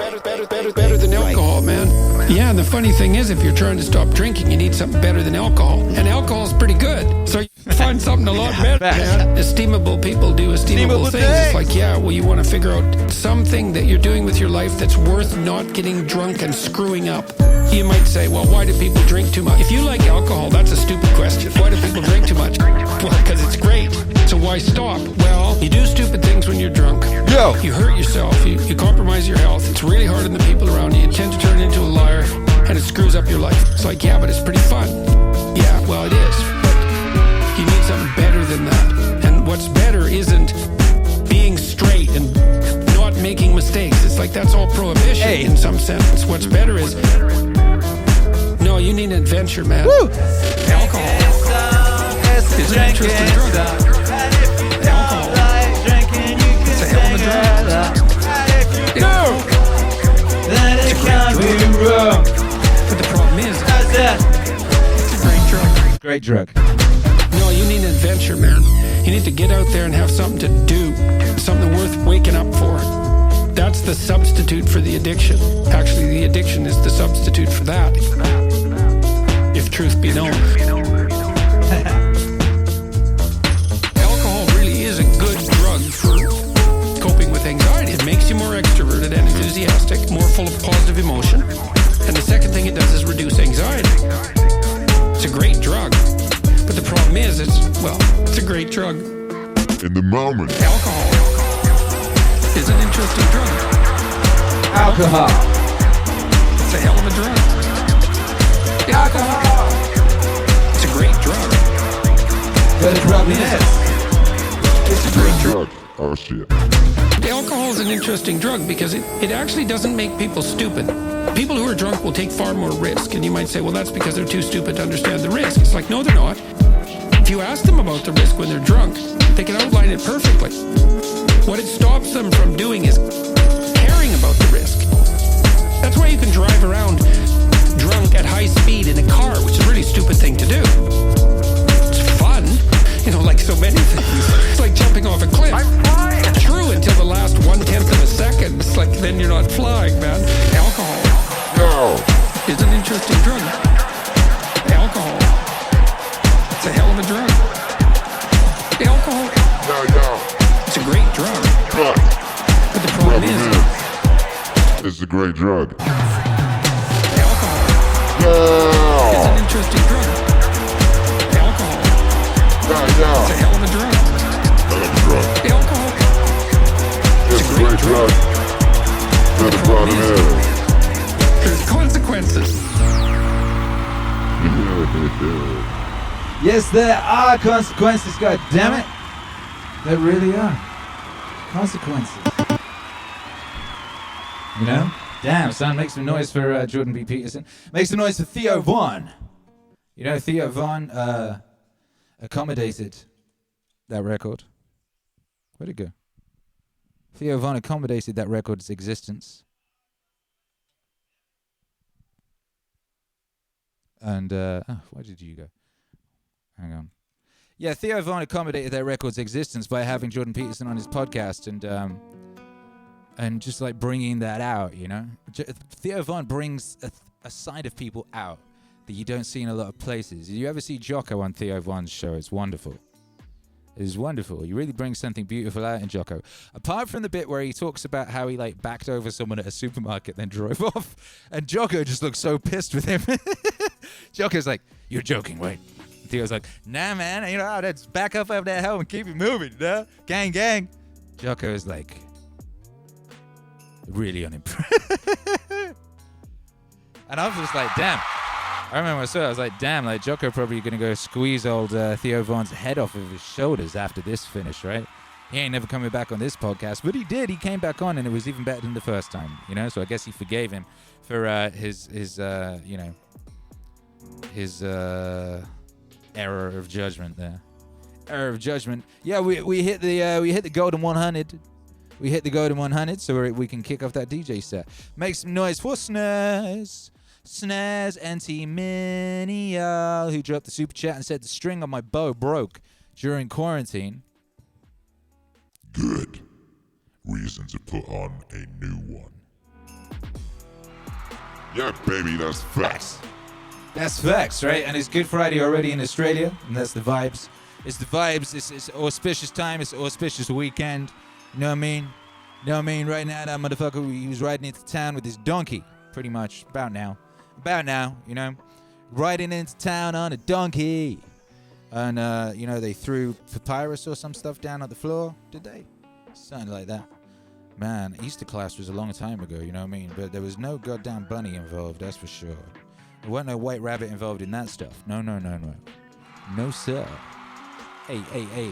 Speaker 9: Better than alcohol, man. Yeah, and the funny thing is, if you're trying to stop drinking, you need something better than alcohol. And alcohol's pretty good. So you find something a lot better, man. Esteemable people do esteemable things. It's like, yeah, well, you want to figure out something that you're doing with your life that's worth not getting drunk and screwing up. You might say, well, why do people drink too much? If you like alcohol, that's a stupid question. Why do people drink too much? Well, because it's great. So why stop? Well, you do stupid things when you're drunk.
Speaker 2: Yo!
Speaker 9: You hurt yourself. You compromise your health. It's really hard on the people around you. You tend to turn into a liar, and it screws up your life. It's like, yeah, but it's pretty fun. Yeah, well, it is. But you need something better than that. And what's better isn't being straight and not making mistakes. It's like that's all prohibition in some sense. What's better is... No, you need an adventure, man.
Speaker 2: Woo!
Speaker 9: Alcohol is an interesting drug. Alcohol. It's a hell of a drug.
Speaker 2: No! Then it can't be wrong.
Speaker 9: But the problem is, it's a great drug.
Speaker 2: Great drug.
Speaker 9: No, you need an adventure, man. You need to get out there and have something to do. Something worth waking up for. That's the substitute for the addiction. Actually, the addiction is the substitute for that. If truth be known. Alcohol really is a good drug for coping with anxiety. It makes you more extroverted and enthusiastic, more full of positive emotion. And the second thing it does is reduce anxiety. It's a great drug. But the problem is, it's a great drug.
Speaker 1: In the moment.
Speaker 9: Alcohol is an interesting drug.
Speaker 2: Alcohol.
Speaker 9: It's a hell of a drug. Alcohol. It's a great drug.
Speaker 2: But the problem is,
Speaker 9: it's a great drug.
Speaker 1: Oh, shit.
Speaker 9: Alcohol is an interesting drug because it actually doesn't make people stupid. People who are drunk will take far more risk. And you might say, well, that's because they're too stupid to understand the risk. It's like, no, they're not. If you ask them about the risk when they're drunk, they can outline it perfectly. What it stops them from doing is caring about the risk. That's why you can drive around drunk at high speed in a car, which is a really stupid thing to do. It's fun, like so many things. It's like jumping off a cliff. I'm flying. True until the last 1/10 of a second. It's like then you're not flying, man. Alcohol is an interesting drug. Alcohol. It's a hell of a drug. Alcohol. It's a great drug. But the problem is,
Speaker 1: it's a great drug.
Speaker 9: Alcohol is an interesting drug. Alcohol. It's a hell of a drug. Alcohol.
Speaker 1: It's a great drug. But the problem is,
Speaker 9: there's consequences.
Speaker 2: yes, there are consequences, god damn it. There really are. Consequences. You know? Damn, son, make some noise for Jordan B. Peterson. Make some noise for Theo Von. You know, Theo Von accommodated that record. Where'd it go? Theo Von accommodated that record's existence. And, where did you go? Hang on. Yeah, Theo Von accommodated that record's existence by having Jordan Peterson on his podcast and just like bringing that out, you know? Theo Von brings a side of people out that you don't see in a lot of places. You ever see Jocko on Theo Von's show? It's wonderful. It's wonderful. He really brings something beautiful out in Jocko. Apart from the bit where he talks about how he like backed over someone at a supermarket then drove off, and Jocko just looks so pissed with him. Jocko's like, "You're joking, right?" Theo's like, "Nah, man, let's back up that hell and keep it moving, you know? Gang, gang." Jocko is like, really unimpressed. And I was just like, damn. I remember when I saw it, I was like, damn, like Jocko probably going to go squeeze old Theo Von's head off of his shoulders after this finish, right? He ain't never coming back on this podcast, but he did. He came back on, and it was even better than the first time, you know. So I guess he forgave him for his error of judgment there. Error of judgment. Yeah, we hit the golden 100. We hit the golden 100, so we can kick off that DJ set. Make some noise for Snares. Snares Anti-Minial, who dropped the super chat and said the string on my bow broke during quarantine.
Speaker 1: Good. Reason to put on a new one. Yeah, baby, that's facts.
Speaker 2: That's facts, right? And it's Good Friday already in Australia, and that's the vibes. It's the vibes. It's auspicious time. It's auspicious weekend. You know what I mean? You know what I mean? Right now, that motherfucker, he was riding into town with his donkey. Pretty much. About now, you know? Riding into town on a donkey. And, you know, they threw papyrus or some stuff down on the floor. Did they? Something like that. Man, Easter class was a long time ago, you know what I mean? But there was no goddamn bunny involved, that's for sure. There wasn't no white rabbit involved in that stuff. No. No, sir. Hey.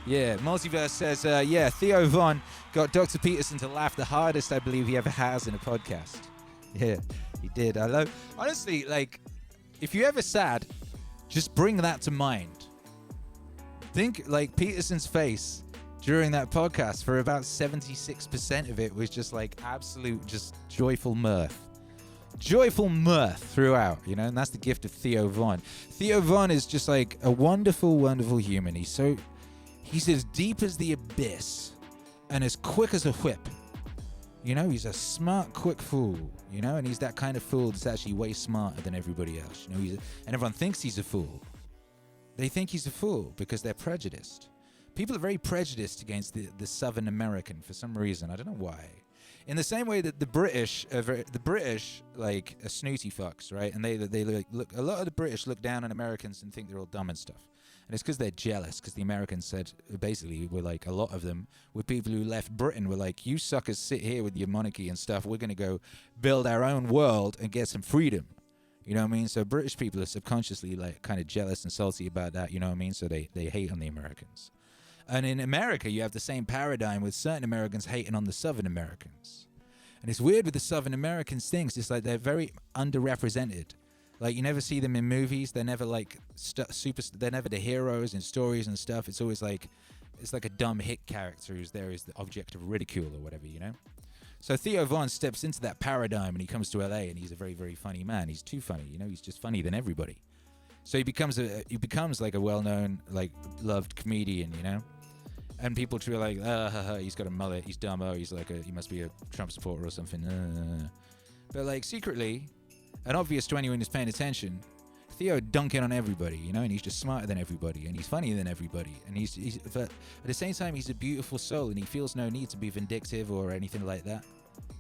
Speaker 2: Yeah, Multiverse says, yeah, Theo Von got Dr. Peterson to laugh the hardest I believe he ever has in a podcast. Yeah, he did. Honestly, like, if you're ever sad, just bring that to mind. Think, like, Peterson's face during that podcast, for about 76% of it was just, like, absolute, just joyful mirth. Joyful mirth throughout, you know, and that's the gift of Theo Von. Theo Von is just, like, a wonderful, wonderful human. He's as deep as the abyss and as quick as a whip. You know, he's a smart, quick fool, you know, and he's that kind of fool that's actually way smarter than everybody else. You know, and everyone thinks he's a fool. They think he's a fool because they're prejudiced. People are very prejudiced against the Southern American for some reason. I don't know why. In the same way that the British, like, are snooty fucks, right? And they look. A lot of the British look down on Americans and think they're all dumb and stuff. And it's because they're jealous. Because the Americans said, basically, were like, a lot of them were people who left Britain. Were like, you suckers sit here with your monarchy and stuff. We're gonna go build our own world and get some freedom. You know what I mean? So British people are subconsciously, like, kind of jealous and salty about that. You know what I mean? So they hate on the Americans. And in America, you have the same paradigm with certain Americans hating on the Southern Americans. And it's weird with the Southern Americans things. It's like they're very underrepresented. Like, you never see them in movies. They're never, like, they're never the heroes in stories and stuff. It's always like, it's like a dumb hit character who's there as the object of ridicule or whatever, you know? So Theo Von steps into that paradigm and he comes to LA and he's a very, very funny man. He's too funny, you know? He's just funny than everybody. So he becomes like a well-known, like, loved comedian, you know? And people treat like, he's got a mullet, he's dumb, he's like he must be a Trump supporter or something. But, like, secretly, and obvious to anyone who's paying attention, Theo dunking on everybody, you know, and he's just smarter than everybody, and he's funnier than everybody, and but at the same time, he's a beautiful soul, and he feels no need to be vindictive or anything like that,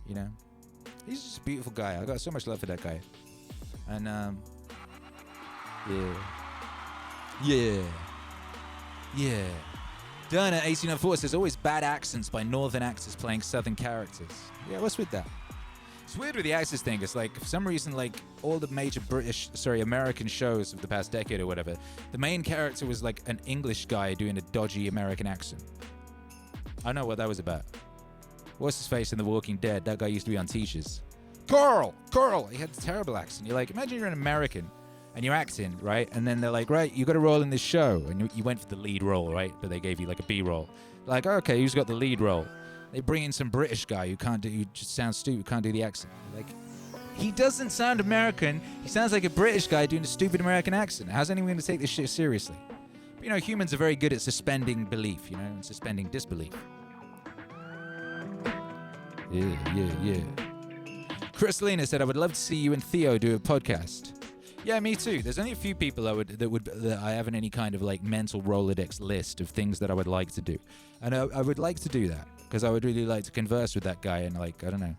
Speaker 2: you know. He's just a beautiful guy. I got so much love for that guy. And, yeah. Dana 1804 says, always bad accents by northern actors playing southern characters. Yeah, what's with that? It's weird with the accents thing. It's like, for some reason, like, all the major American shows of the past decade or whatever, the main character was like an English guy doing a dodgy American accent. I know what that was about. What's his face in The Walking Dead? That guy used to be on Teachers. Carl! He had a terrible accent. You're like, imagine you're an American and you're acting, right? And then they're like, right, you got to roll in this show. And you went for the lead role, right? But they gave you like a B role. Like, okay, who's got the lead role? They bring in some British guy who just sounds stupid, can't do the accent. Like, he doesn't sound American. He sounds like a British guy doing a stupid American accent. How's anyone going to take this shit seriously? But, you know, humans are very good at suspending belief, you know, and suspending disbelief. Chris Lena said, I would love to see you and Theo do a podcast. Yeah, me too. There's only a few people that I have in any kind of, like, mental Rolodex list of things that I would like to do. And I would like to do that because I would really like to converse with that guy and, like, I don't know.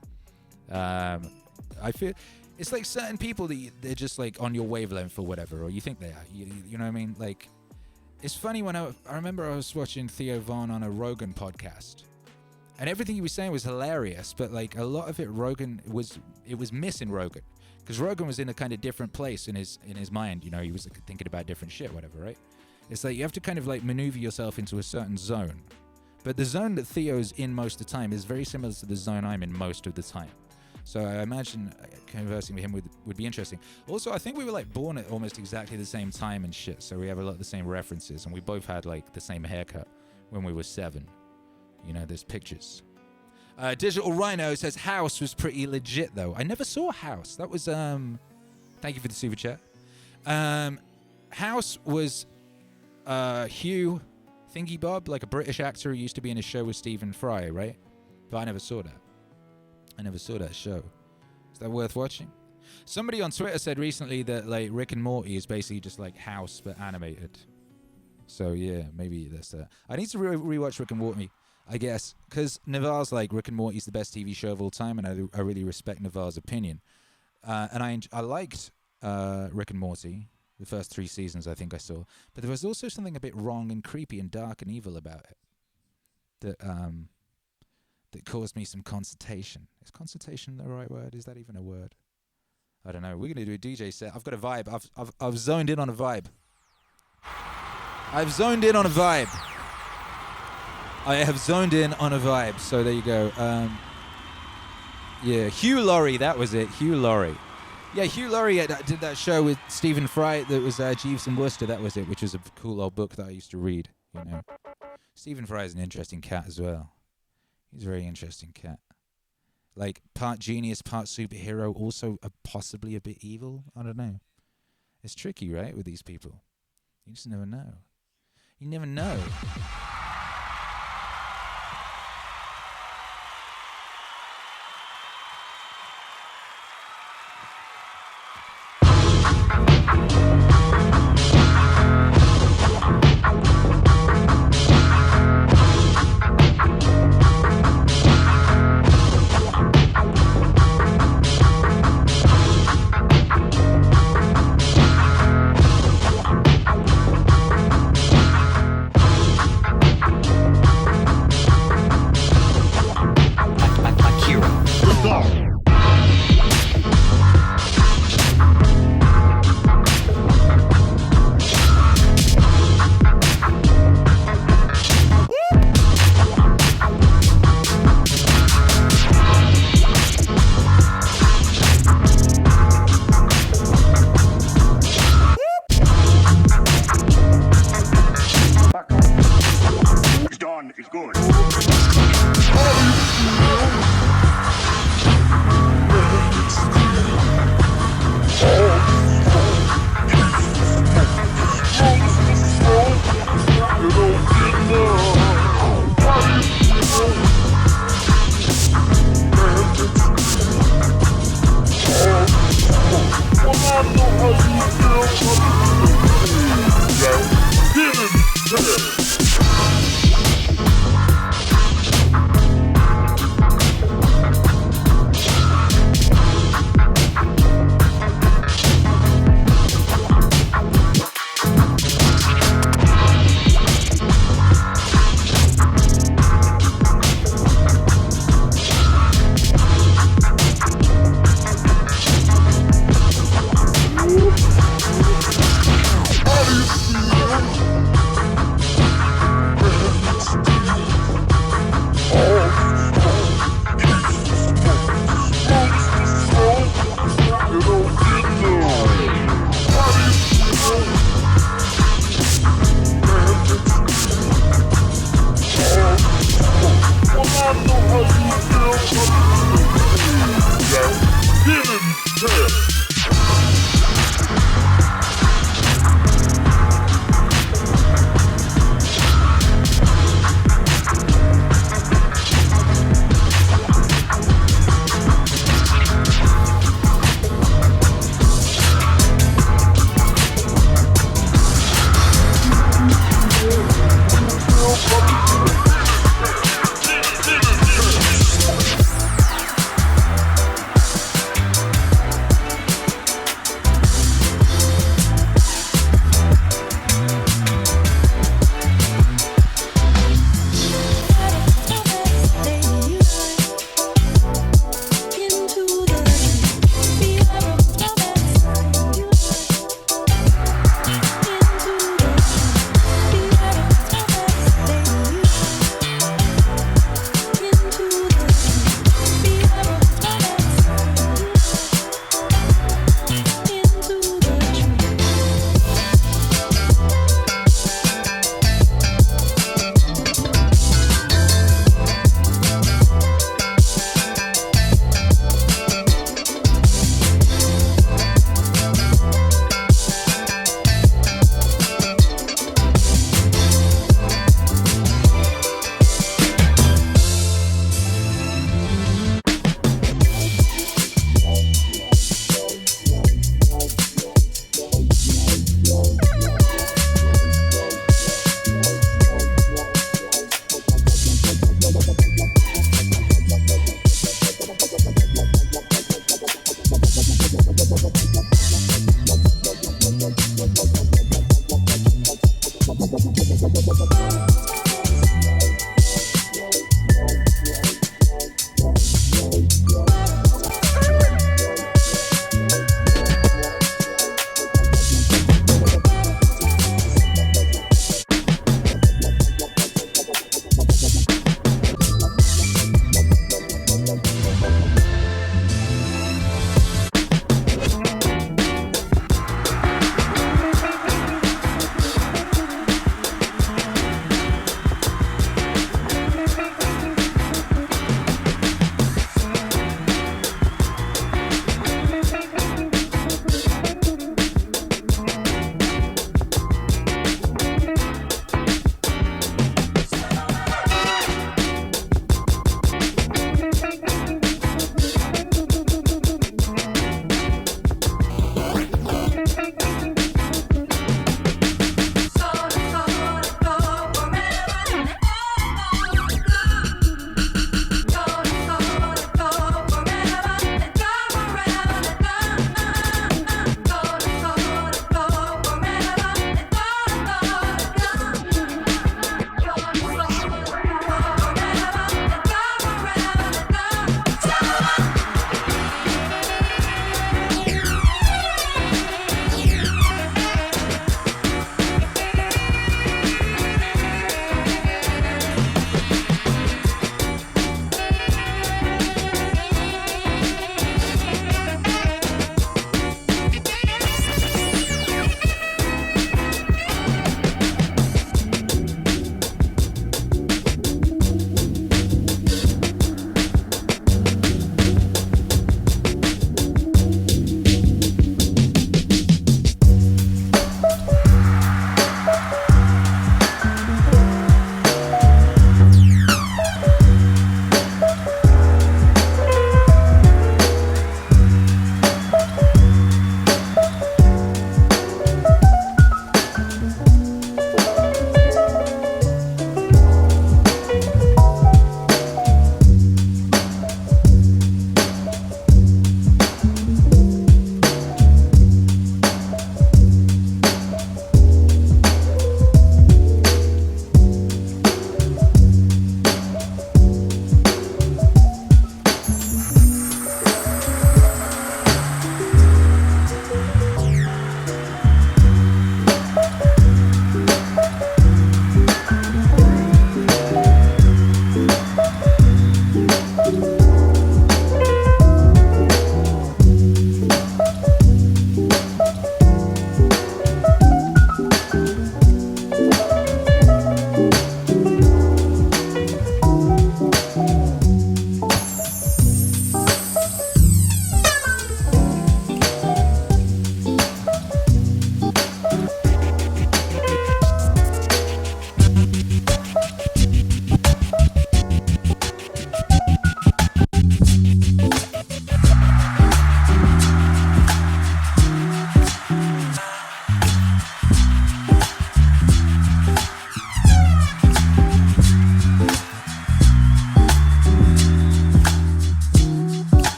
Speaker 2: I feel it's like certain people that they're just, like, on your wavelength or whatever, or you think they are. You know what I mean? Like, it's funny when I remember I was watching Theo Von on a Rogan podcast. And everything he was saying was hilarious, but like a lot of it, it was missing Rogan, because Rogan was in a kind of different place in his mind. You know, he was like, thinking about different shit, whatever, right? It's like you have to kind of like maneuver yourself into a certain zone, but the zone that Theo's in most of the time is very similar to the zone I'm in most of the time. So I imagine conversing with him would be interesting. Also, I think we were like born at almost exactly the same time and shit, so we have a lot of the same references, and we both had like the same haircut when we were 7. You know, there's pictures. Digital Rhino says House was pretty legit though. I never saw House. That was thank you for the super chat. House was Hugh Thingy Bob, like a British actor who used to be in a show with Stephen Fry, right? But I never saw that. I never saw that show. Is that worth watching? Somebody on Twitter said recently that like Rick and Morty is basically just like House but animated. So yeah, maybe that's that. I need to rewatch Rick and Morty, I guess, because Navarre's like Rick and Morty's the best TV show of all time, and I really respect Navarre's opinion. And I liked Rick and Morty, the first 3 seasons I think I saw, but there was also something a bit wrong and creepy and dark and evil about it that caused me some consternation. Is consternation the right word? Is that even a word? I don't know. We're gonna do a DJ set. I've got a vibe. I've zoned in on a vibe. I've zoned in on a vibe. I have zoned in on a vibe. So there you go. Yeah, Hugh Laurie, that was it. Hugh Laurie. Yeah, Hugh Laurie did that show with Stephen Fry that was Jeeves and Wooster. That was it, which was a cool old book that I used to read. You know, Stephen Fry is an interesting cat as well. He's a very interesting cat. Like part genius, part superhero, also possibly a bit evil. I don't know. It's tricky, right, with these people. You just never know. You never know.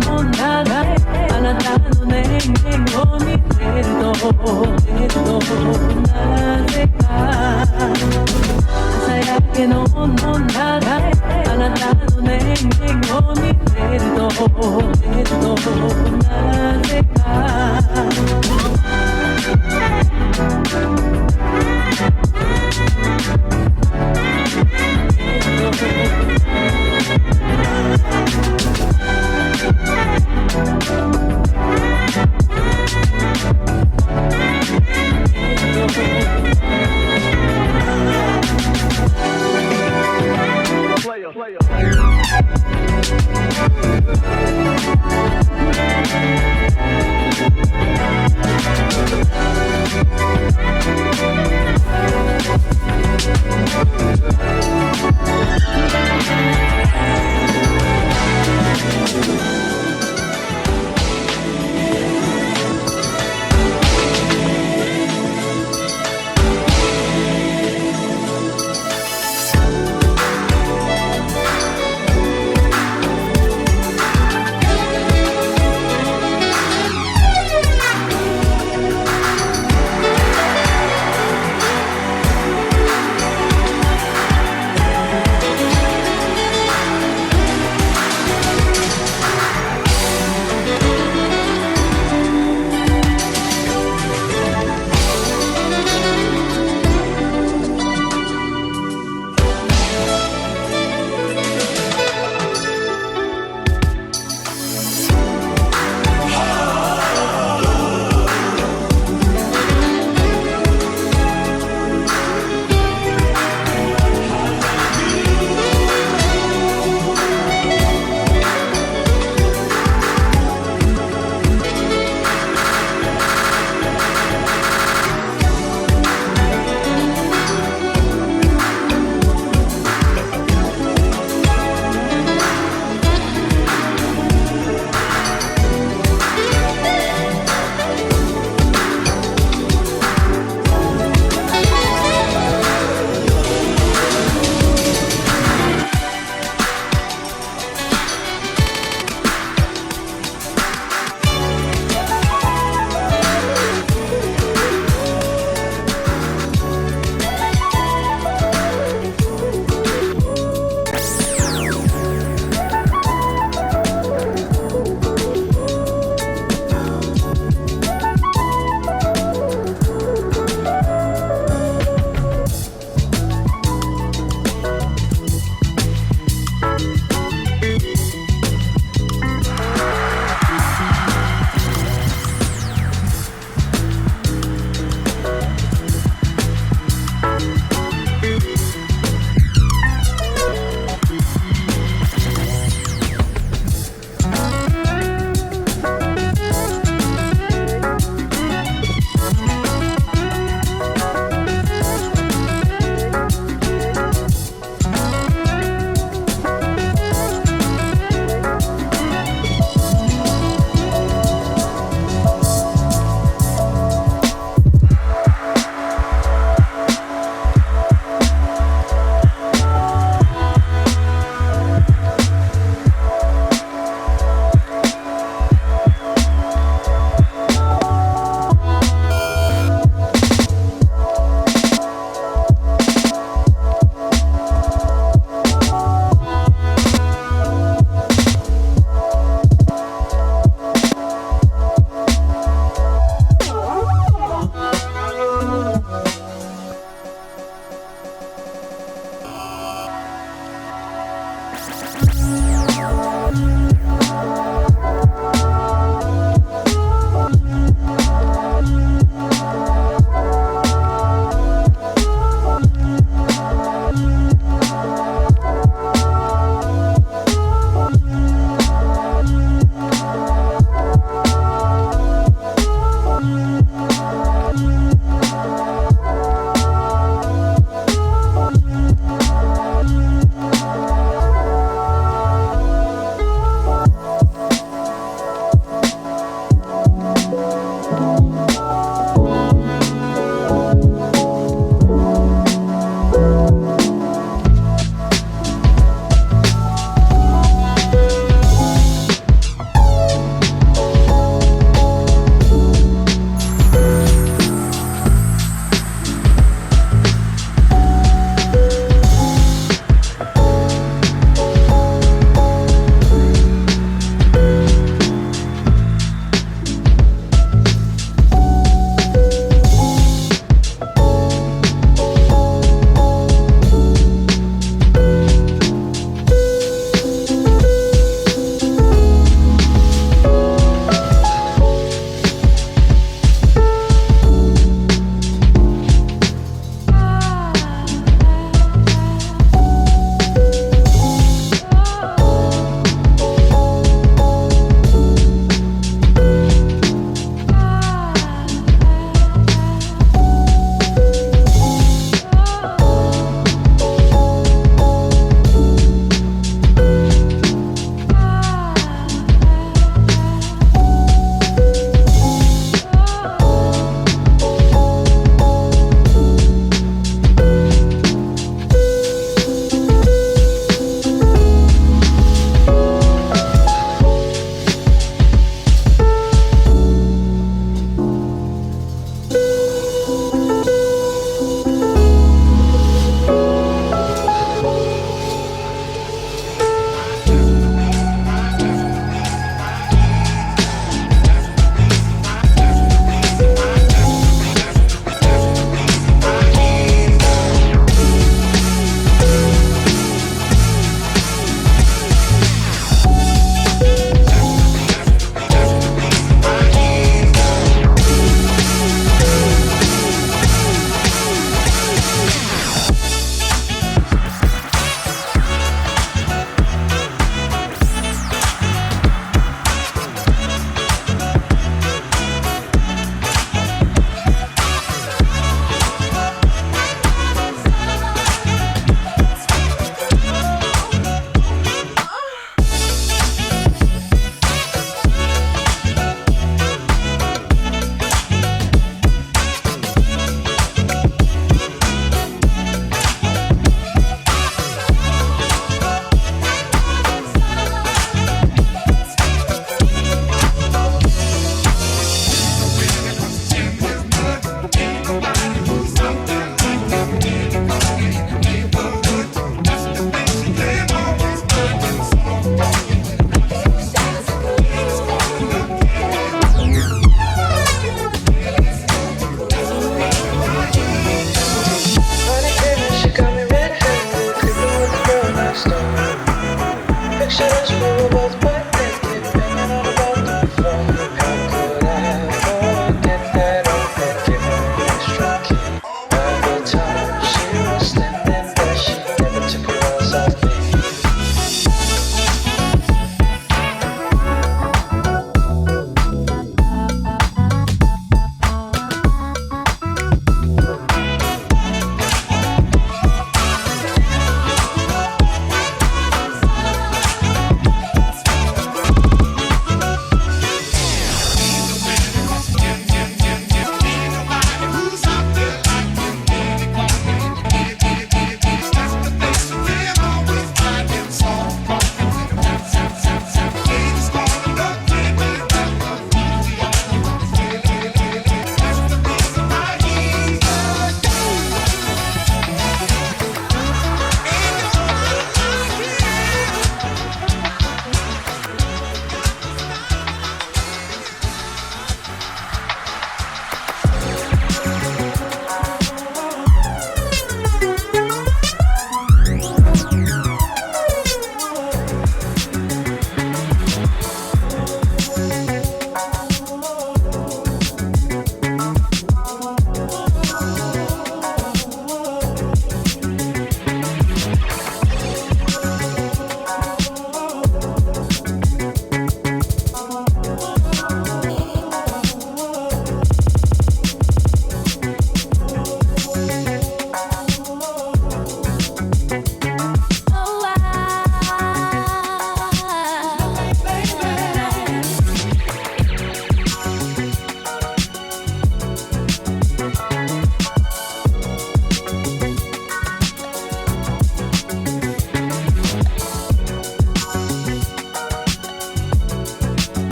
Speaker 5: 問らないあなたの年々を見てるとなぜか朝焼けの問らないあなたの年々を見てるとなぜか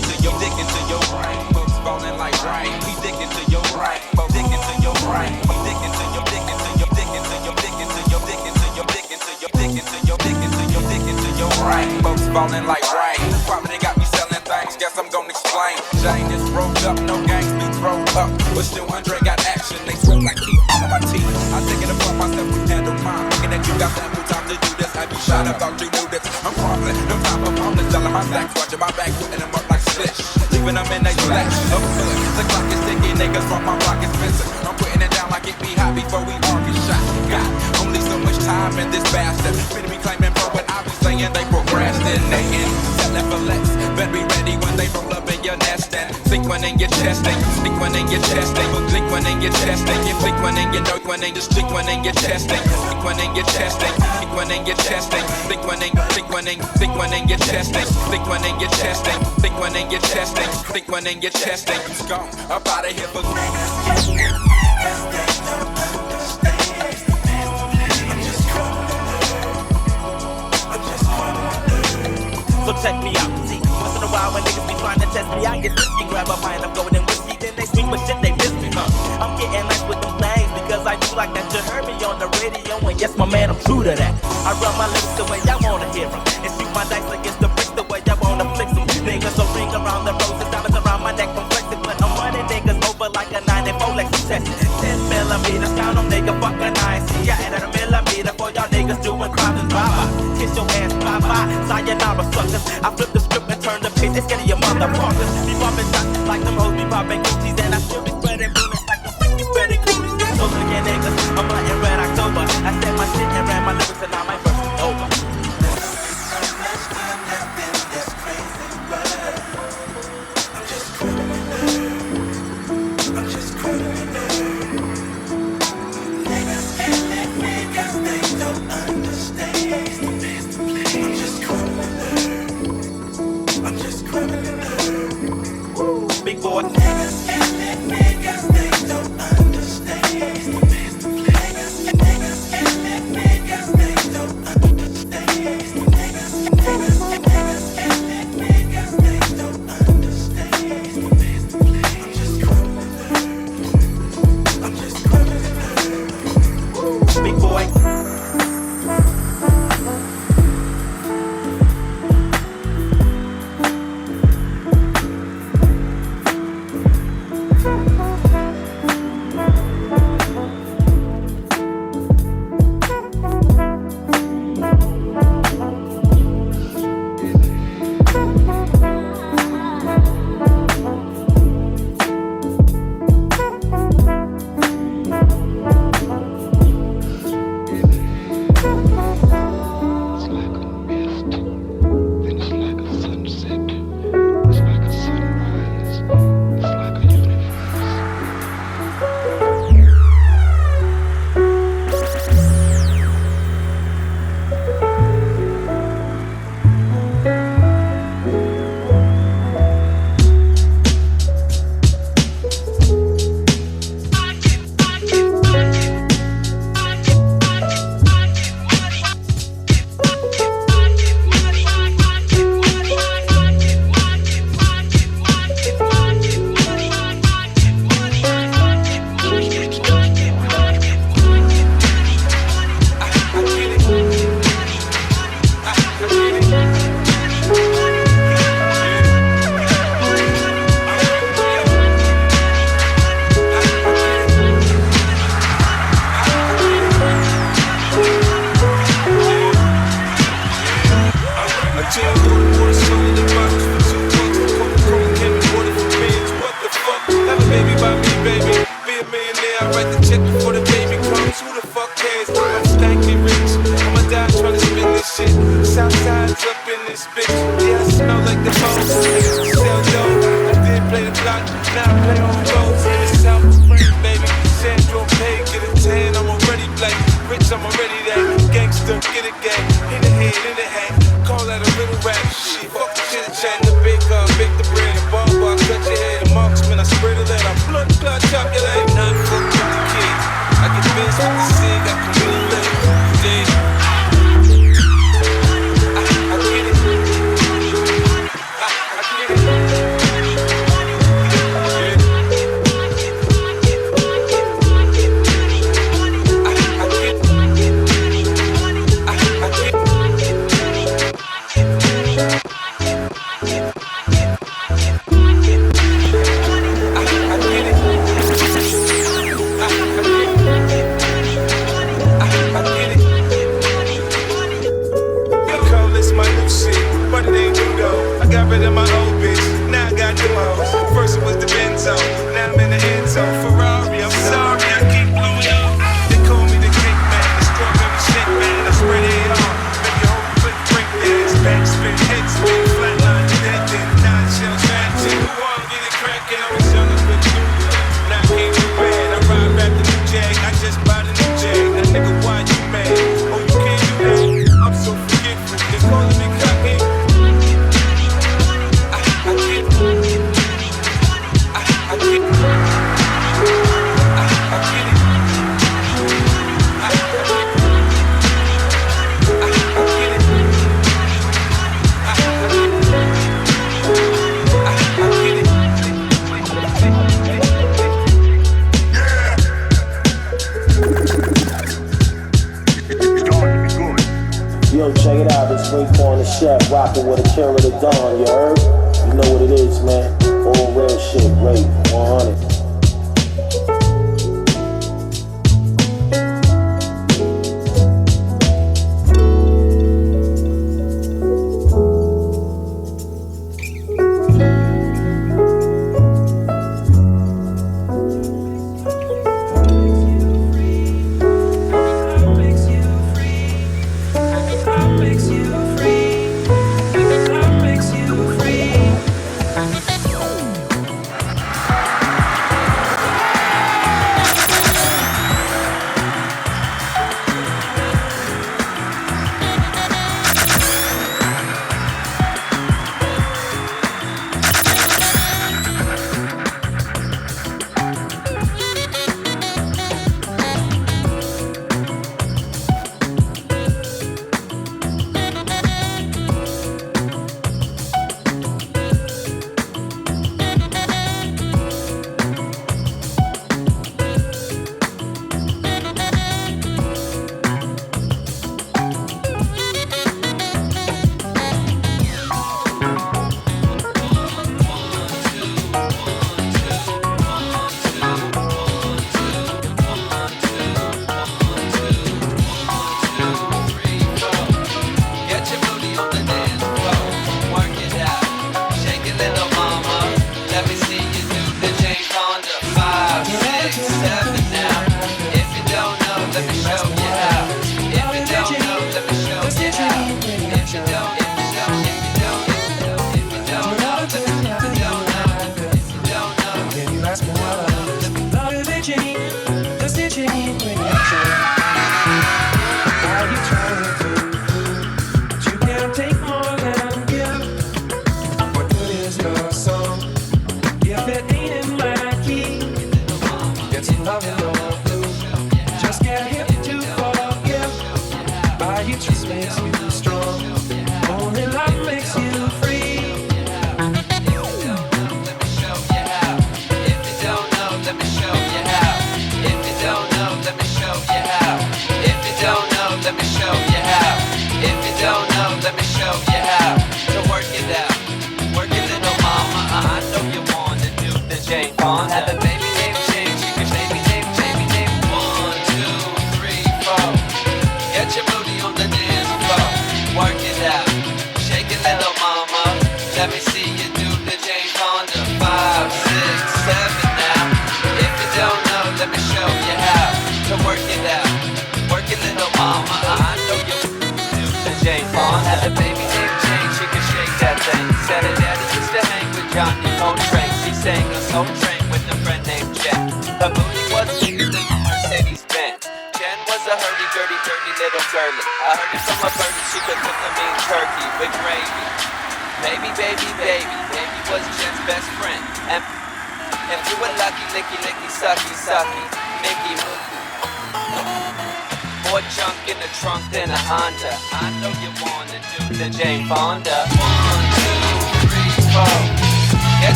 Speaker 8: into your dick into your brain. Folks falling like rain. He dick into your brain. Folks dick into your brain. He dick into your dick into your dick into your dick into your dick into your dick into your dick into your dick into your dick into your brain. Folks falling like rain. Probably got me selling things. Guess I'm gonna explain. Jane is rolled up, no gangs be thrown up. But still Andre got action. They sweat like teeth on my teeth. I take it upon myself to handle mine. Thinking that you got ample time to do this. Have you shot up? Thought you knew this. I'm crumbling. No time for homeless. Selling my stacks. Watching my back. Putting them up like slish. Leaving them in they slash. Up foot. The clock is ticking. Niggas from my block is missing. I'm putting it down like it be hot before we all get shot. Got only so much time in this bastard. Finna be claiming pro, but I be saying they procrastinating. Selling for less. Better be ready when they roll up in your nest and sink one in your chest and stick one in your chest and flick one in your chest and you flick one in your nose one and just stick one in your chest and stick one in your chest and stick one in your chest and stick one in stick one in your chest and stick one in your chest and stick one in your chest and stick one in your chest and it's gone up out of here for
Speaker 10: So check me out, see, once in a while when niggas be trying to test me, I get risky, grab a pint of golden whiskey, then they swing, but shit, they miss me, huh? I'm getting nice with them things, because I do like that. You heard me on the radio, and yes, my man, I'm true to that. I run my lips the way I wanna hear them, and shoot my dice against the bricks the way I wanna flick them. Niggas so ring around the roses, diamonds around my neck, I'm flexing, but I'm running niggas over like a 94 Lexus testing. 10 millimeters, count them, nigga, fucking nice. See, I added a millimeter for y'all niggas doing crimes and drive-by. Kiss your ass, bye-bye, sayonara, suckers. I flip the script and turn the page, they scared of your motherfuckers. Be popping shots like them hoes, be popping Gucci's, and I still be spreading bullets like the freaky spreading cooties. So look at niggas, I'm hunting red October. I said my shit and ran my lyrics and now my verse is over. Big boy. Big boy.
Speaker 11: rockin' with Akira the Dawn, you heard? You know what it is, man. All real shit, rave, 100.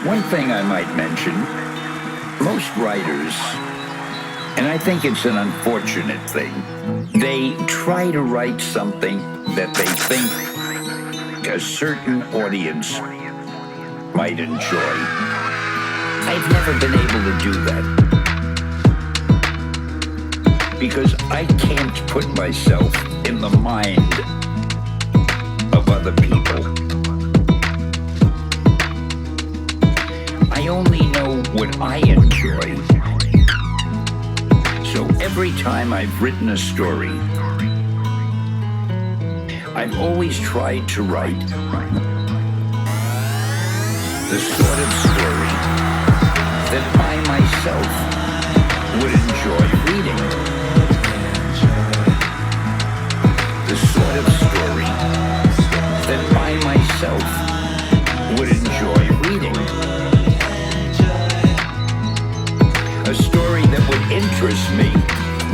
Speaker 12: One thing I might mention, most writers, and I think it's an unfortunate thing, they try to write something that they think a certain audience might enjoy. I've never been able to do that because I can't put myself in the mind of other people. I only know what I enjoy. So every time I've written a story, I've always tried to write the sort of story that I myself would enjoy reading. The sort of story that I myself would enjoy reading. A story that would interest me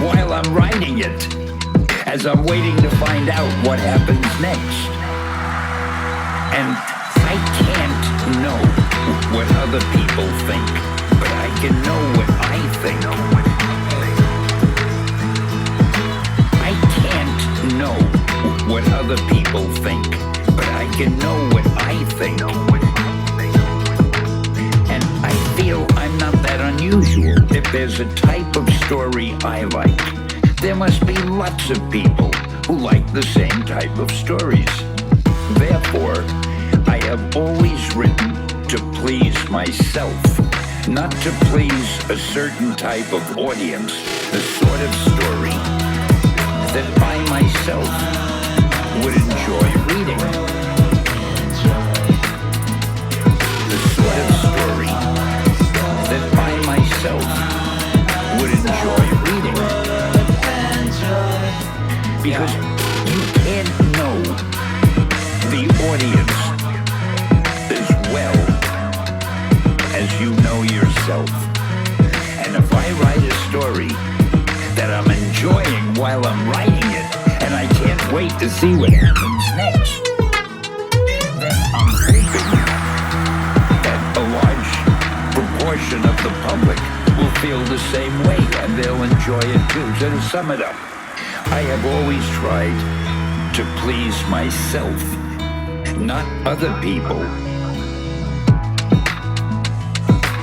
Speaker 12: while I'm writing it, as I'm waiting to find out what happens next. And I can't know what other people think, but I can know what I think. I can't know what other people think, but I can know what I think. And I feel I'm not that unusual. If there's a type of story I like, there must be lots of people who like the same type of stories. Therefore, I have always written to please myself, not to please a certain type of audience. The sort of story that I myself would enjoy reading. The sort of story that I myself would enjoy reading. Because you can't know the audience as well as you know yourself. And if I write a story that I'm enjoying while I'm writing it, and I can't wait to see what happens next, then I'm hoping that a large proportion of the public will feel the same way, and they'll enjoy it too. So to sum it up, I have always tried to please myself, not other people.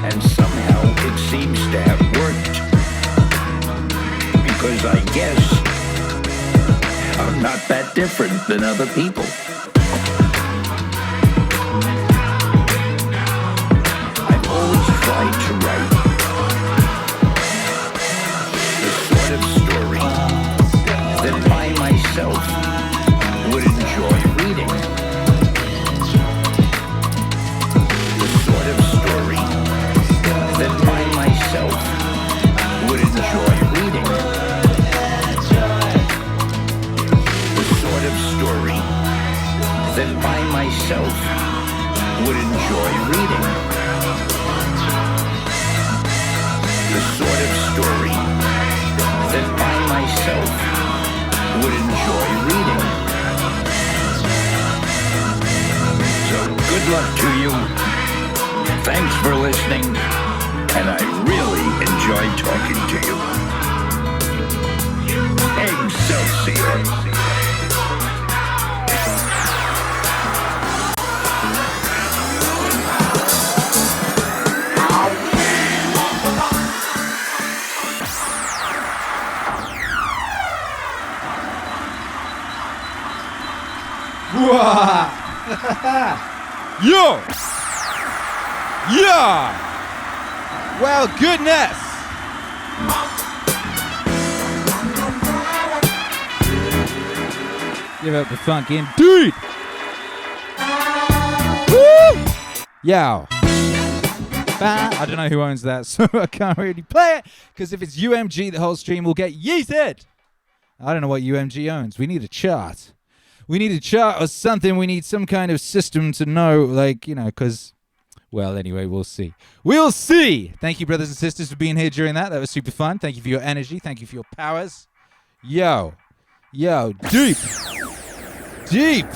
Speaker 12: And somehow it seems to have worked, because I guess I'm not that different than other people. I've always tried to write the sort of story that I myself would enjoy reading. The sort of story that I myself would enjoy reading. The sort of story that I myself would enjoy reading. The sort of story that I myself would enjoy reading. So good luck to you. Thanks for listening, and I really enjoyed talking to you. Excelsior.
Speaker 2: Yo! Yeah! Well, goodness! Give up the funk indeed! Woo! Yo! I don't know who owns that, so I can't really play it, because if it's UMG, the whole stream will get yeeted! I don't know what UMG owns. We need a chart. We need a chart or something. We need some kind of system to know, like, you know, because, well, anyway, we'll see. We'll see. Thank you, brothers and sisters, for being here during that. That was super fun. Thank you for your energy. Thank you for your powers. Yo. Yo. Deep. Deep.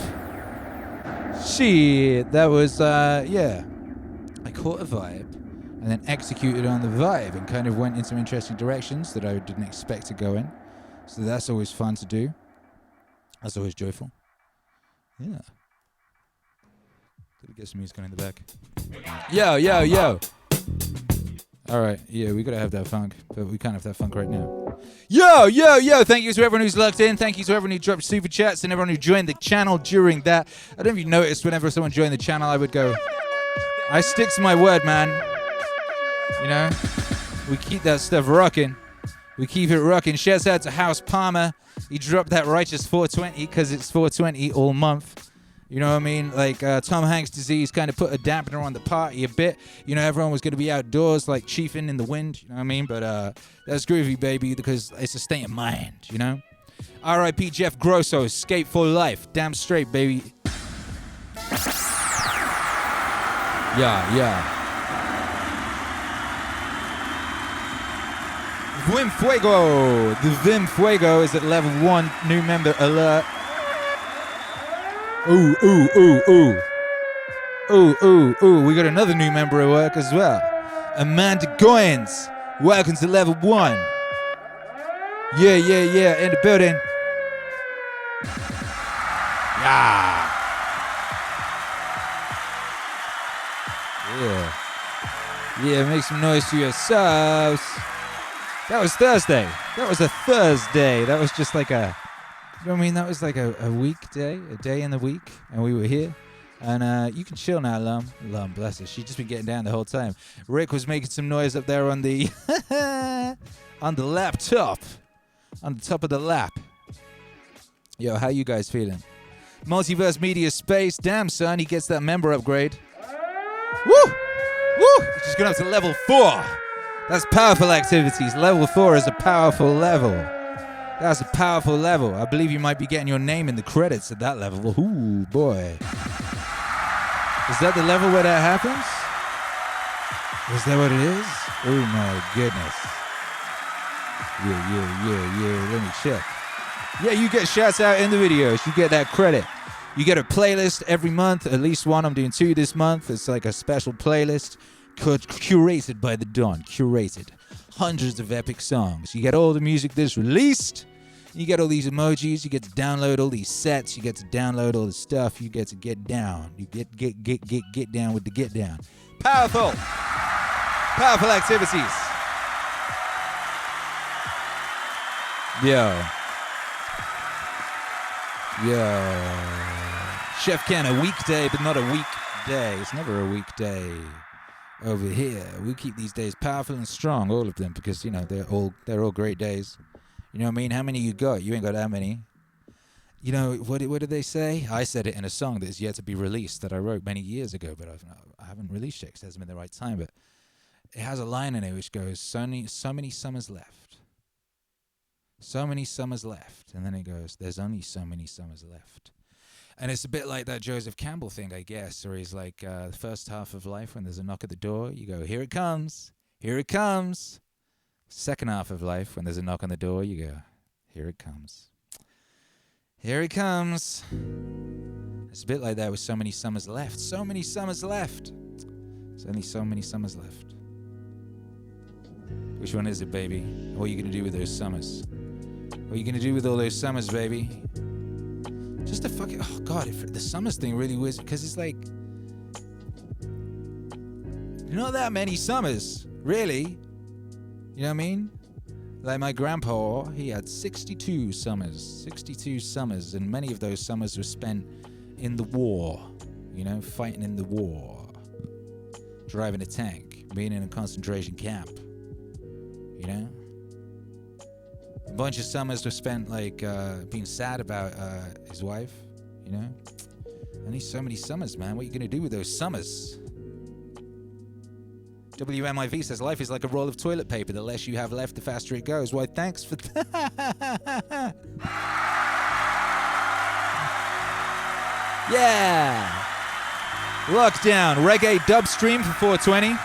Speaker 2: Shit. That was, yeah. I call caught a vibe and then executed on the vibe and kind of went in some interesting directions that I didn't expect to go in. So that's always fun to do. That's always joyful. Yeah. Did we get some music on in the back? Yo, yo, yo. All right, yeah, we gotta have that funk, but we can't have that funk right now. Yo, yo, yo, thank you to everyone who's logged in. Thank you to everyone who dropped super chats and everyone who joined the channel during that. I don't know if you noticed, whenever someone joined the channel, I would go, I stick to my word, man. You know, we keep that stuff rocking. We keep it rocking. Shouts out to House Palmer. He dropped that righteous 420 because it's 420 all month. You know what I mean? Like Tom Hanks' disease kind of put a dampener on the party a bit. You know, everyone was going to be outdoors like chiefing in the wind. You know what I mean? But that's groovy, baby, because it's a state of mind, you know? R.I.P. Jeff Grosso, Skate for Life. Damn straight, baby. Yeah. Vim Fuego. The Vim Fuego is at level 1. New member alert. Ooh. We got another new member at work as well. Amanda Goins. Welcome to level 1. Yeah. In the building. Yeah, make some noise to yourselves. That was Thursday. That was a Thursday. That was just like a... You know what I mean? That was like a weekday, a day in the week, and we were here. And you can chill now, Lum. Lum, bless her. She's just been getting down the whole time. Rick was making some noise up there on the on the laptop, on the top of the lap. Yo, how you guys feeling? Multiverse Media Space. Damn, son, he gets that member upgrade. Woo! He's just going up to level 4. That's powerful activities. Level 4 is a powerful level. That's a powerful level. I believe you might be getting your name in the credits at that level. Ooh, boy. Is that the level where that happens? Is that what it is? Oh, my goodness. Yeah. Let me check. Yeah, you get shouts out in the videos. You get that credit. You get a playlist every month. At least one. I'm doing 2 this month. It's like a special playlist curated by the Don. Curated. Hundreds of epic songs. You get all the music that's released. You get all these emojis. You get to download all these sets. You get to download all the stuff. You get to get down. You get down with the get down. Powerful activities. Yo. Chef Ken, a weekday, but not a weekday. It's never a weekday. Over here, we keep these days powerful and strong, all of them, because you know they're all great days. You know what I mean? How many you got? You ain't got that many. You know what did they say? I said it in a song that is yet to be released that I wrote many years ago, but I haven't released it because it hasn't been the right time. But it has a line in it which goes, "So many summers left, so many summers left," and then it goes, "There's only so many summers left." And it's a bit like that Joseph Campbell thing, I guess, where he's like, the first half of life, when there's a knock at the door, you go, "Here it comes, here it comes." Second half of life, when there's a knock on the door, you go, "Here it comes, here it comes." It's a bit like that with so many summers left. So many summers left. There's only so many summers left. Which one is it, baby? What are you going to do with those summers? What are you going to do with all those summers, baby? Just to fucking, oh God, the summers thing really was, because it's like, not that many summers, really. You know what I mean? Like my grandpa, he had 62 summers, and many of those summers were spent in the war, you know, fighting in the war, driving a tank, being in a concentration camp, you know? A bunch of summers were spent like being sad about his wife, you know? Only so many summers, man. What are you gonna do with those summers? WMIV says life is like a roll of toilet paper. The less you have left, the faster it goes. Why, thanks for that. Yeah. Lockdown reggae dub stream for 420.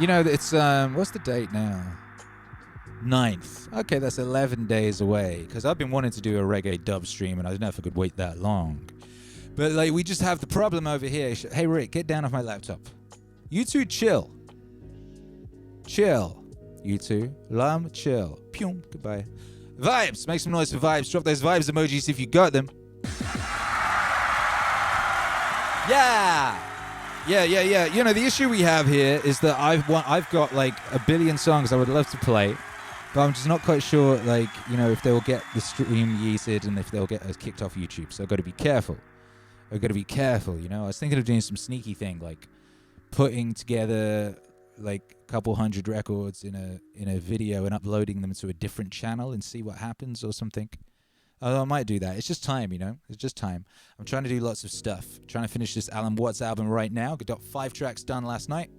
Speaker 2: You know, it's, what's the date now? 9th. Okay, that's 11 days away. Because I've been wanting to do a reggae dub stream, and I don't know if I could wait that long. But like, we just have the problem over here. Hey, Rick, get down off my laptop. You two chill. Chill. You two. Lam, chill. Pew. Goodbye. Vibes. Make some noise for Vibes. Drop those Vibes emojis if you got them. Yeah. Yeah. You know, the issue we have here is that I've got like a billion songs I would love to play, but I'm just not quite sure, like, you know, if they will get the stream yeeted and if they'll get us kicked off YouTube. So I've got to be careful. You know. I was thinking of doing some sneaky thing, like putting together like a couple hundred records in a video and uploading them to a different channel and see what happens or something. Although I might do that. It's just time, you know. It's just time. I'm trying to do lots of stuff. Trying to finish this Alan Watts album right now. Got 5 tracks done last night.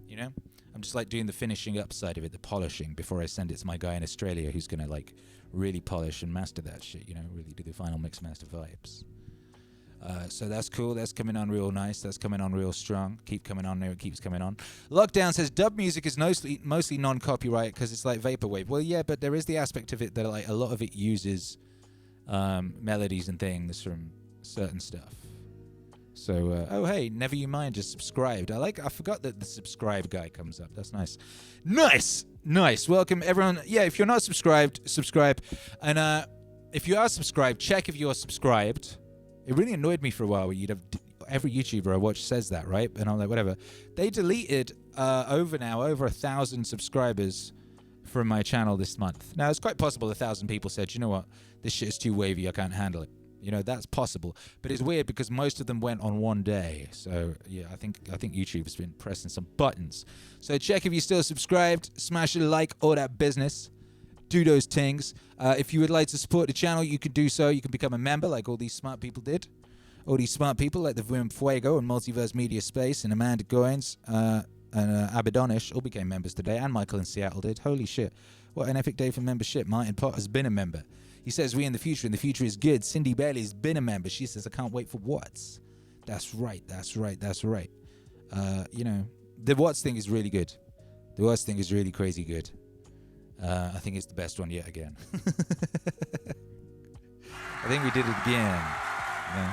Speaker 2: You know. I'm just like doing the finishing up side of it, the polishing, before I send it to my guy in Australia who's going to like really polish and master that shit, you know. Really do the final mix master vibes. So that's cool. That's coming on real nice. That's coming on real strong. Keep coming on there. It keeps coming on. Lockdown says dub music is mostly non-copyright because it's like vaporwave. Well, yeah, but there is the aspect of it that like a lot of it uses melodies and things from certain stuff. So, oh hey, never you mind, just subscribed. I forgot that the subscribe guy comes up. That's nice. Nice. Welcome everyone. Yeah, if you're not subscribed, subscribe. And if you are subscribed, check if you're subscribed. It really annoyed me for a while where you'd have every YouTuber I watch says that, right? And I'm like, whatever. They deleted over 1,000 subscribers from my channel this month. Now, it's quite possible 1,000 people said, you know what, this shit is too wavy, I can't handle it. You know, that's possible. But it's weird because most of them went on one day. So, yeah, I think YouTube has been pressing some buttons. So check if you're still subscribed, smash a like, all that business. Do those things. If you would like to support the channel, you can do so. You can become a member like all these smart people did. All these smart people like the Vim Fuego and Multiverse Media Space and Amanda Goins and Abadonish all became members today, and Michael in Seattle did. Holy shit. What an epic day for membership. Martin Pot has been a member. He says, we in the future is good. Cindy Bailey's been a member. She says, I can't wait for Watts. That's right. You know, the Watts thing is really good. The Watts thing is really crazy good. I think it's the best one yet again. I think we did it again. You know,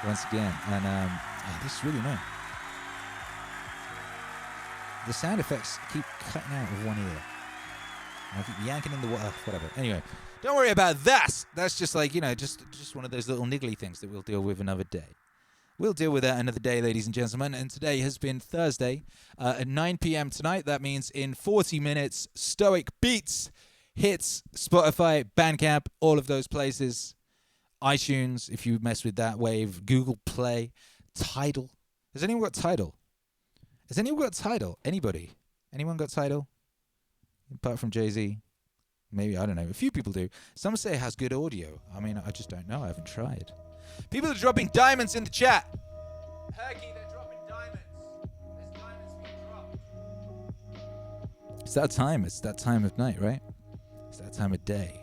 Speaker 2: once again. And this is really annoying. The sound effects keep cutting out of one ear. I keep yanking in the water, whatever. Anyway, don't worry about that. That's just like, you know, just one of those little niggly things that we'll deal with another day. We'll deal with that another day, ladies and gentlemen. And today has been Thursday at 9 p.m. tonight. That means in 40 minutes, Stoic Beats hits Spotify, Bandcamp, all of those places. iTunes, if you mess with that wave. Google Play. Tidal. Has anyone got Tidal? Anybody? Anyone got Tidal? Apart from Jay-Z? Maybe, I don't know. A few people do. Some say it has good audio. I mean, I just don't know. I haven't tried. People are dropping diamonds in the chat. Herky, they're dropping diamonds. There's diamonds being dropped. It's that time. It's that time of night, right? It's that time of day.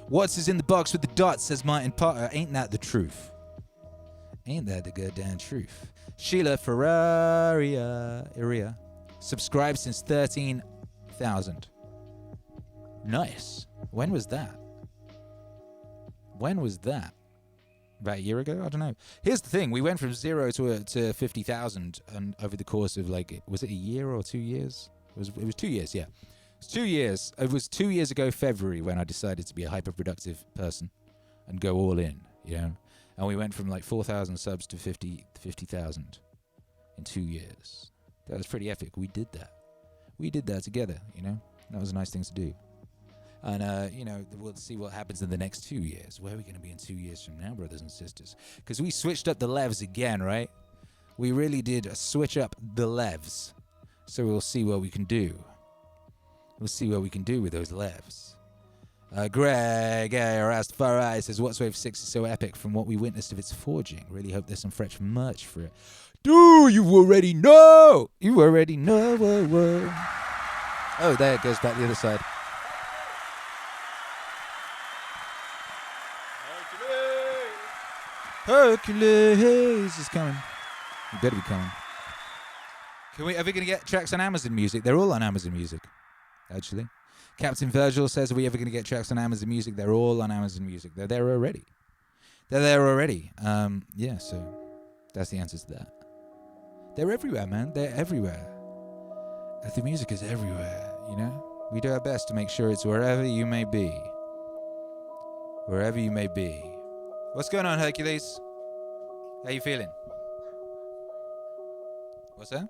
Speaker 2: What's is in the box with the dots, says Martin Potter. Ain't that the truth? Ain't that the goddamn truth? Sheila Ferraria subscribed since 13,000. Nice. When was that? About a year ago? I don't know. Here's the thing. We went from 0 to 50,000 and over the course of, like, was it a year or 2 years? It was 2 years, yeah. It was 2 years. It was 2 years ago, February, when I decided to be a hyper-productive person and go all in, you know? And we went from, like, 4,000 subs to 50,000 in 2 years. That was pretty epic. We did that. We did that together, you know? That was a nice thing to do. And, you know, we'll see what happens in the next 2 years. Where are we going to be in 2 years from now, brothers and sisters? Because we switched up the levs again, right? We really did switch up the levs. So we'll see what we can do. We'll see what we can do with those levs. Greg Rastafari says, What's Wave 6 is so epic from what we witnessed of its forging. Really hope there's some fresh merch for it. Dude, you already know. Whoa, whoa. Oh, there it goes back the other side. Hercules is coming. You better be coming. Are we ever going to get tracks on Amazon Music? They're all on Amazon Music, actually. Captain Virgil says, are we ever going to get tracks on Amazon Music? They're all on Amazon Music. They're there already. They're there already. Yeah, so that's the answer to that. They're everywhere, man. They're everywhere. The music is everywhere, you know? We do our best to make sure it's wherever you may be. Wherever you may be. What's going on, Hercules? How you feeling? What's that?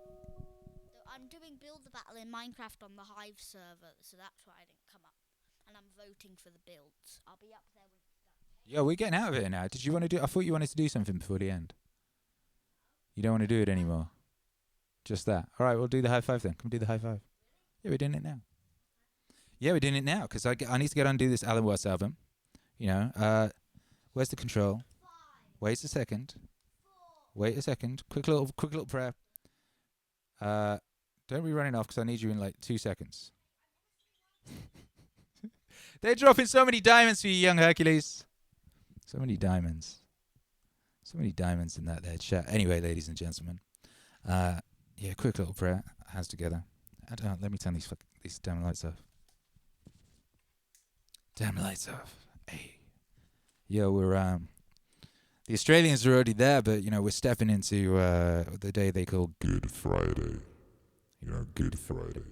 Speaker 13: I'm doing Build the Battle in Minecraft on the Hive server, so that's why I didn't come up. And I'm voting for the builds. I'll be up there when it's done.
Speaker 2: Yo, we're getting out of here now. Did you want to do... I thought you wanted to do something before the end. You don't want to do it anymore. Just that. All right, we'll do the high five then. Come do the high five. Yeah, we're doing it now. Yeah, we're doing it now, because I need to get on and do this Alan Watts album. You know, where's the control? Wait a second. Wait a second. Quick little prayer. Don't be running off, because I need you in like 2 seconds. They're dropping so many diamonds for you, young Hercules. So many diamonds. So many diamonds in that there chat. Anyway, ladies and gentlemen. Yeah, quick little prayer. Hands together. Let me turn these damn lights off. Damn lights off. Hey. Yo, we're the Australians are already there, but you know, we're stepping into the day they call
Speaker 1: Good Friday. You know, Good Friday.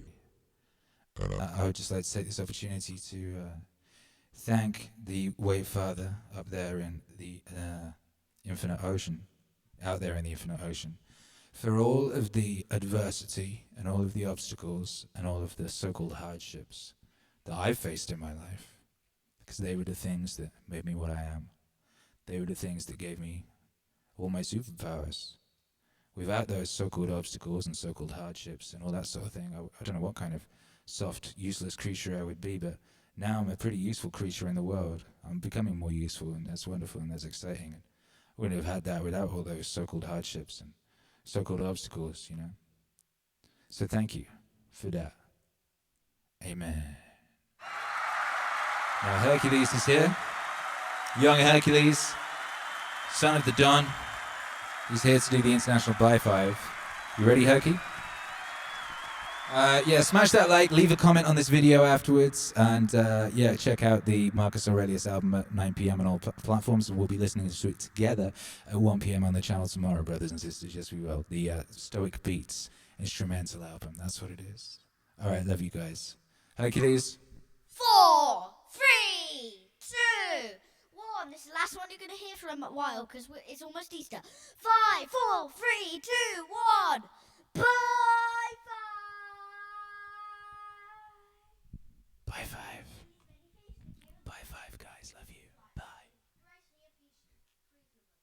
Speaker 1: And
Speaker 2: I would just like to take this opportunity to thank the Wave Father up there in the infinite ocean, out there in the infinite ocean, for all of the adversity and all of the obstacles and all of the so-called hardships that I've faced in my life, because they were the things that made me what I am. They were the things that gave me all my superpowers. Without those so-called obstacles and so-called hardships and all that sort of thing, I don't know what kind of soft, useless creature I would be, but now I'm a pretty useful creature in the world. I'm becoming more useful, and that's wonderful and that's exciting. And I wouldn't have had that without all those so-called hardships and so-called obstacles, you know. So thank you for that. Amen. Now Hercules is here. Young Hercules, son of the Don. He's here to do the International Buy 5. You ready, Herky? Yeah, smash that like, leave a comment on this video afterwards, and yeah, check out the Marcus Aurelius album at 9 p.m. on all platforms, and we'll be listening to it together at 1 p.m. on the channel tomorrow, brothers and sisters. Yes, we will. The Stoic Beats instrumental album. That's what it is. All right, love you guys. Hercules?
Speaker 13: 4, 3, 2, 1. This is the last one you're going to hear for a while, because it's almost Easter. 5, 4, 3, 2, 1. Bye!